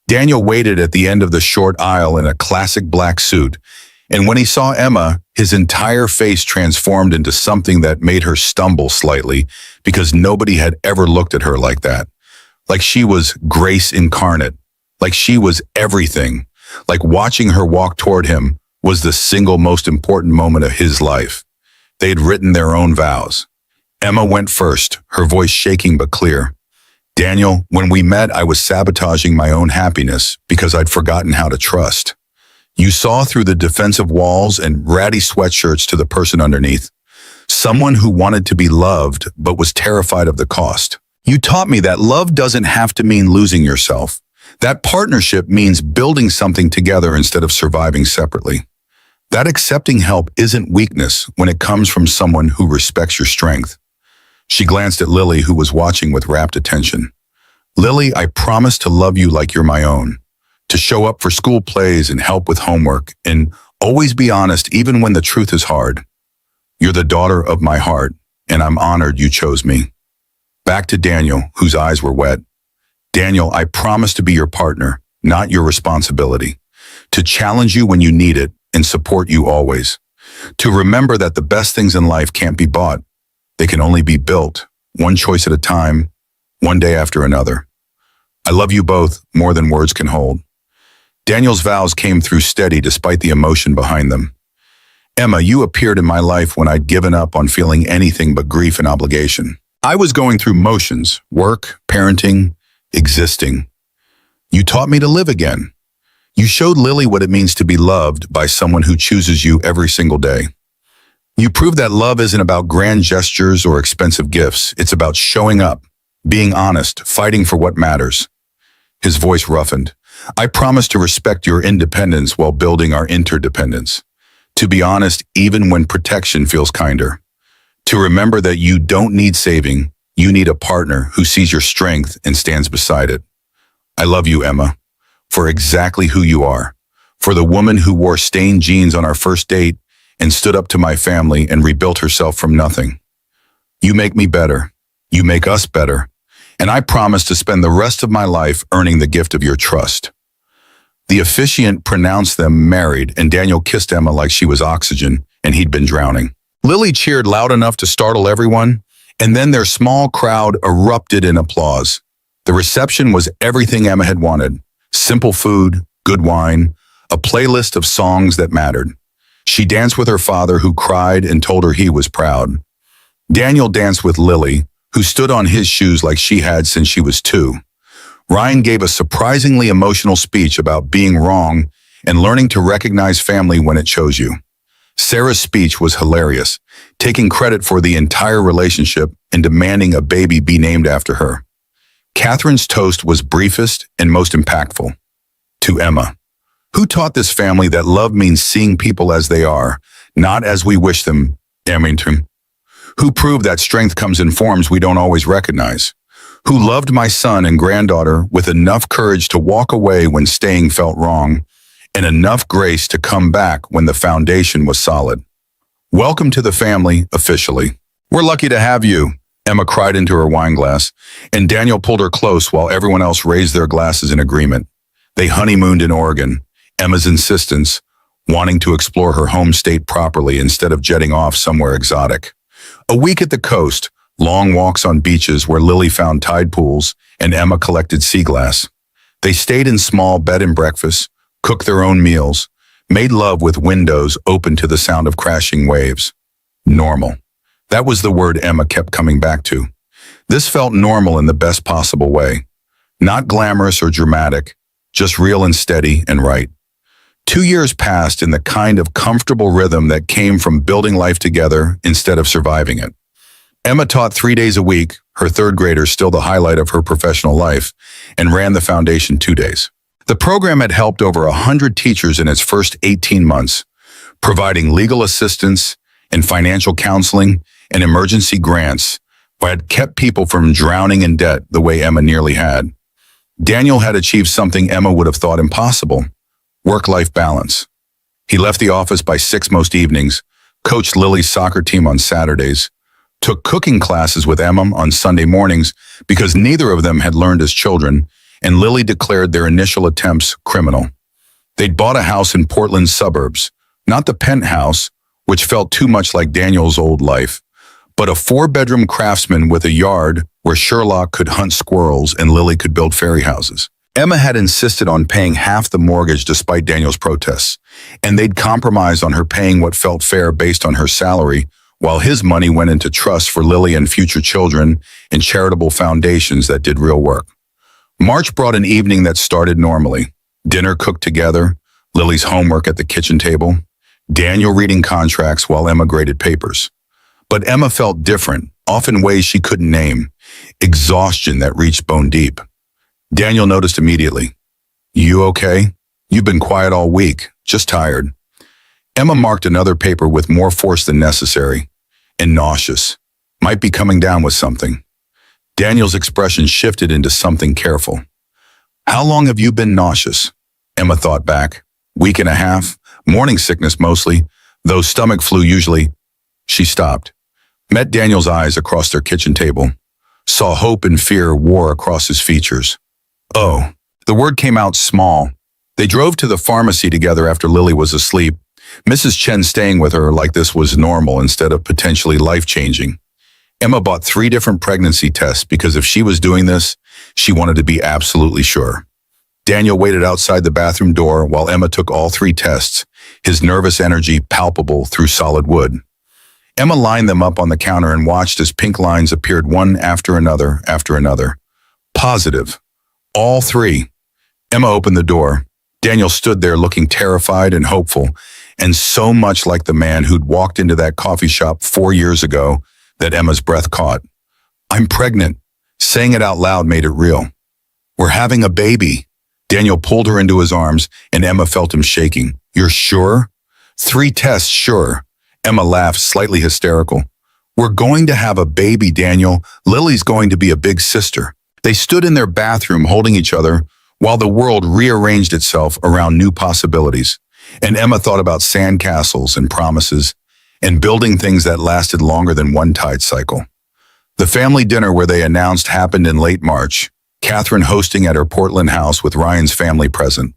Daniel waited at the end of the short aisle in a classic black suit, and when he saw Emma, his entire face transformed into something that made her stumble slightly because nobody had ever looked at her like that. Like she was grace incarnate, like she was everything, like watching her walk toward him was the single most important moment of his life. They'd written their own vows. Emma went first, her voice shaking but clear. Daniel, when we met, I was sabotaging my own happiness because I'd forgotten how to trust. You saw through the defensive walls and ratty sweatshirts to the person underneath. Someone who wanted to be loved but was terrified of the cost. You taught me that love doesn't have to mean losing yourself. That partnership means building something together instead of surviving separately. That accepting help isn't weakness when it comes from someone who respects your strength. She glanced at Lily, who was watching with rapt attention. Lily, I promise to love you like you're my own, to show up for school plays and help with homework, and always be honest even when the truth is hard. You're the daughter of my heart, and I'm honored you chose me. Back to Daniel, whose eyes were wet. Daniel, I promise to be your partner, not your responsibility. To challenge you when you need it and support you always. To remember that the best things in life can't be bought. They can only be built, one choice at a time, one day after another. I love you both more than words can hold. Daniel's vows came through steady despite the emotion behind them. Emma, you appeared in my life when I'd given up on feeling anything but grief and obligation. I was going through motions, work, parenting, existing. You taught me to live again. You showed Lily what it means to be loved by someone who chooses you every single day. You proved that love isn't about grand gestures or expensive gifts. It's about showing up, being honest, fighting for what matters. His voice roughened. I promise to respect your independence while building our interdependence. To be honest, even when protection feels kinder. To remember that you don't need saving, you need a partner who sees your strength and stands beside it. I love you, Emma, for exactly who you are. For the woman who wore stained jeans on our first date and stood up to my family and rebuilt herself from nothing. You make me better. You make us better. And I promise to spend the rest of my life earning the gift of your trust. The officiant pronounced them married, and Daniel kissed Emma like she was oxygen and he'd been drowning. Lily cheered loud enough to startle everyone, and then their small crowd erupted in applause. The reception was everything Emma had wanted. Simple food, good wine, a playlist of songs that mattered. She danced with her father, who cried and told her he was proud. Daniel danced with Lily, who stood on his shoes like she had since she was 2. Ryan gave a surprisingly emotional speech about being wrong and learning to recognize family when it chose you. Sarah's speech was hilarious, taking credit for the entire relationship and demanding a baby be named after her. Catherine's toast was briefest and most impactful. To Emma, who taught this family that love means seeing people as they are, not as we wish them, Emmington. Who proved that strength comes in forms we don't always recognize. Who loved my son and granddaughter with enough courage to walk away when staying felt wrong, and enough grace to come back when the foundation was solid. Welcome to the family, officially. We're lucky to have you. Emma cried into her wine glass, and Daniel pulled her close while everyone else raised their glasses in agreement. They honeymooned in Oregon, Emma's insistence, wanting to explore her home state properly instead of jetting off somewhere exotic. A week at the coast, long walks on beaches where Lily found tide pools and Emma collected sea glass. They stayed in small bed and breakfasts, cooked their own meals, made love with windows open to the sound of crashing waves. Normal. That was the word Emma kept coming back to. This felt normal in the best possible way. Not glamorous or dramatic, just real and steady and right. 2 years passed in the kind of comfortable rhythm that came from building life together instead of surviving it. Emma taught 3 days a week, her third graders still the highlight of her professional life, and ran the foundation 2 days. The program had helped over 100 teachers in its first 18 months, providing legal assistance and financial counseling and emergency grants, but had kept people from drowning in debt the way Emma nearly had. Daniel had achieved something Emma would have thought impossible: work-life balance. He left the office by 6 most evenings, coached Lily's soccer team on Saturdays, took cooking classes with Emma on Sunday mornings because neither of them had learned as children, and Lily declared their initial attempts criminal. They'd bought a house in Portland's suburbs, not the penthouse, which felt too much like Daniel's old life, but a 4-bedroom craftsman with a yard where Sherlock could hunt squirrels and Lily could build fairy houses. Emma had insisted on paying half the mortgage despite Daniel's protests, and they'd compromised on her paying what felt fair based on her salary, while his money went into trusts for Lily and future children and charitable foundations that did real work. March brought an evening that started normally. Dinner cooked together, Lily's homework at the kitchen table, Daniel reading contracts while Emma graded papers. But Emma felt different, often ways she couldn't name, exhaustion that reached bone deep. Daniel noticed immediately. "You okay? You've been quiet all week, just tired." Emma marked another paper with more force than necessary, and nauseous. Might be coming down with something. Daniel's expression shifted into something careful. "How long have you been nauseous?" Emma thought back. "Week and a half, morning sickness mostly, though stomach flu usually." She stopped, met Daniel's eyes across their kitchen table, saw hope and fear war across his features. "Oh." The word came out small. They drove to the pharmacy together after Lily was asleep, Mrs. Chen staying with her like this was normal instead of potentially life-changing. Emma bought 3 different pregnancy tests because if she was doing this, she wanted to be absolutely sure. Daniel waited outside the bathroom door while Emma took all 3 tests, his nervous energy palpable through solid wood. Emma lined them up on the counter and watched as pink lines appeared one after another after another. Positive. All 3. Emma opened the door. Daniel stood there looking terrified and hopeful, and so much like the man who'd walked into that coffee shop 4 years ago that Emma's breath caught. "I'm pregnant." Saying it out loud made it real. "We're having a baby." Daniel pulled her into his arms, and Emma felt him shaking. "You're sure?" 3 tests, sure. Emma laughed, slightly hysterical. "We're going to have a baby, Daniel. Lily's going to be a big sister." They stood in their bathroom holding each other while the world rearranged itself around new possibilities. And Emma thought about sandcastles and promises and building things that lasted longer than one tide cycle. The family dinner where they announced happened in late March, Catherine hosting at her Portland house with Ryan's family present.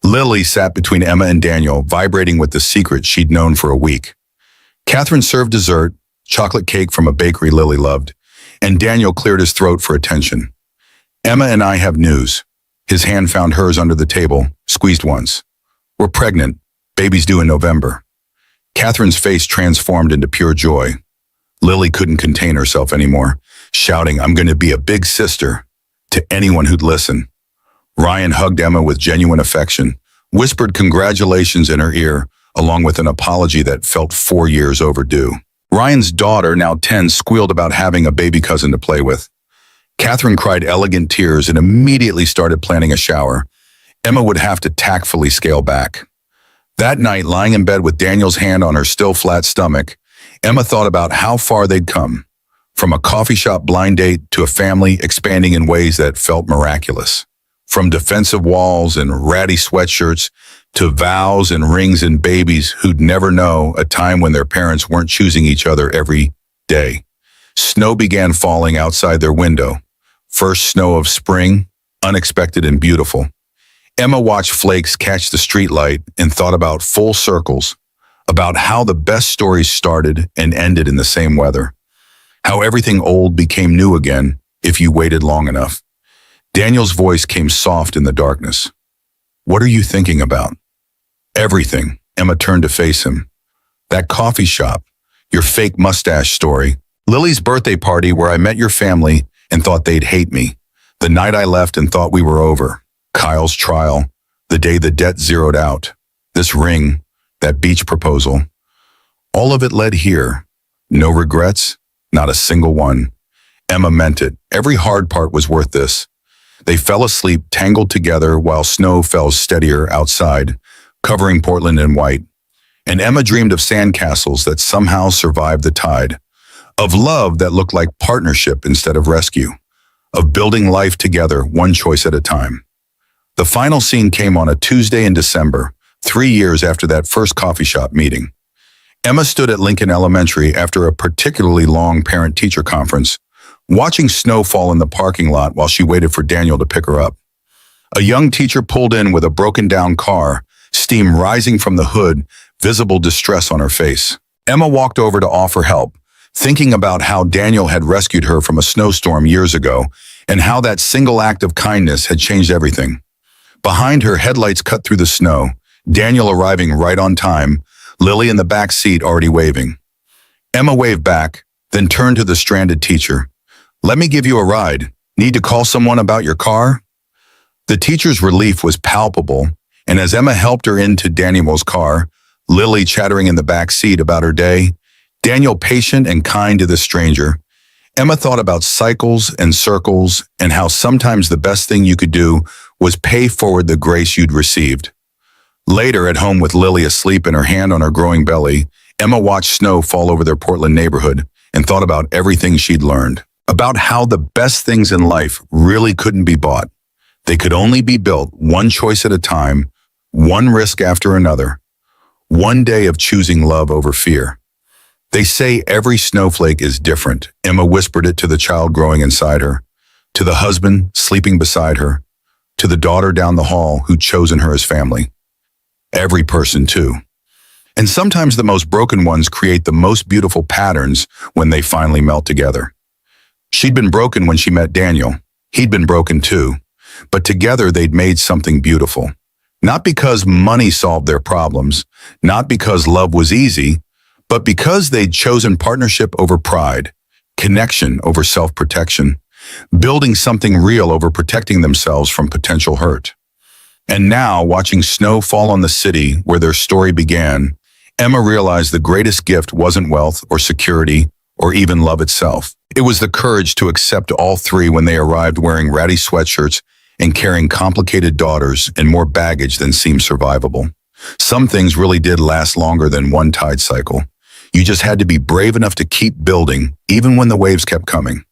Lily sat between Emma and Daniel, vibrating with the secret she'd known for a week. Catherine served dessert, chocolate cake from a bakery Lily loved, and Daniel cleared his throat for attention. "Emma and I have news." His hand found hers under the table, squeezed once. "We're pregnant. Baby's due in November." Catherine's face transformed into pure joy. Lily couldn't contain herself anymore, shouting, "I'm going to be a big sister," to anyone who'd listen. Ryan hugged Emma with genuine affection, whispered congratulations in her ear, along with an apology that felt 4 years overdue. Ryan's daughter, now 10, squealed about having a baby cousin to play with. Catherine cried elegant tears and immediately started planning a shower. Emma would have to tactfully scale back. That night, lying in bed with Daniel's hand on her still flat stomach, Emma thought about how far they'd come, from a coffee shop blind date to a family expanding in ways that felt miraculous. From defensive walls and ratty sweatshirts to vows and rings and babies who'd never know a time when their parents weren't choosing each other every day. Snow began falling outside their window. First snow of spring, unexpected and beautiful. Emma watched flakes catch the streetlight and thought about full circles, about how the best stories started and ended in the same weather, how everything old became new again if you waited long enough. Daniel's voice came soft in the darkness. "What are you thinking about?" "Everything." Emma turned to face him. "That coffee shop, your fake mustache story, Lily's birthday party where I met your family and thought they'd hate me, the night I left and thought we were over, Kyle's trial, the day the debt zeroed out, this ring, that beach proposal. All of it led here. No regrets, not a single one." Emma meant it. Every hard part was worth this. They fell asleep tangled together while snow fell steadier outside, covering Portland in white. And Emma dreamed of sandcastles that somehow survived the tide, of love that looked like partnership instead of rescue, of building life together one choice at a time. The final scene came on a Tuesday in December, 3 years after that first coffee shop meeting. Emma stood at Lincoln Elementary after a particularly long parent-teacher conference, watching snow fall in the parking lot while she waited for Daniel to pick her up. A young teacher pulled in with a broken-down car, steam rising from the hood, visible distress on her face. Emma walked over to offer help, thinking about how Daniel had rescued her from a snowstorm years ago and how that single act of kindness had changed everything. Behind her, headlights cut through the snow, Daniel arriving right on time, Lily in the back seat already waving. Emma waved back, then turned to the stranded teacher. "Let me give you a ride. Need to call someone about your car?" The teacher's relief was palpable, and as Emma helped her into Daniel's car, Lily chattering in the back seat about her day, Daniel patient and kind to the stranger, Emma thought about cycles and circles and how sometimes the best thing you could do was pay forward the grace you'd received. Later, at home with Lily asleep and her hand on her growing belly, Emma watched snow fall over their Portland neighborhood and thought about everything she'd learned, about how the best things in life really couldn't be bought. They could only be built one choice at a time, one risk after another, one day of choosing love over fear. "They say every snowflake is different," Emma whispered it to the child growing inside her, to the husband sleeping beside her, to the daughter down the hall who'd chosen her as family. Every person, too. And sometimes the most broken ones create the most beautiful patterns when they finally melt together. She'd been broken when she met Daniel. He'd been broken too. But together they'd made something beautiful. Not because money solved their problems, not because love was easy, but because they'd chosen partnership over pride, connection over self-protection, building something real over protecting themselves from potential hurt. And now, watching snow fall on the city where their story began, Emma realized the greatest gift wasn't wealth or security or even love itself. It was the courage to accept all three when they arrived wearing ratty sweatshirts and carrying complicated daughters and more baggage than seemed survivable. Some things really did last longer than one tide cycle. You just had to be brave enough to keep building, even when the waves kept coming.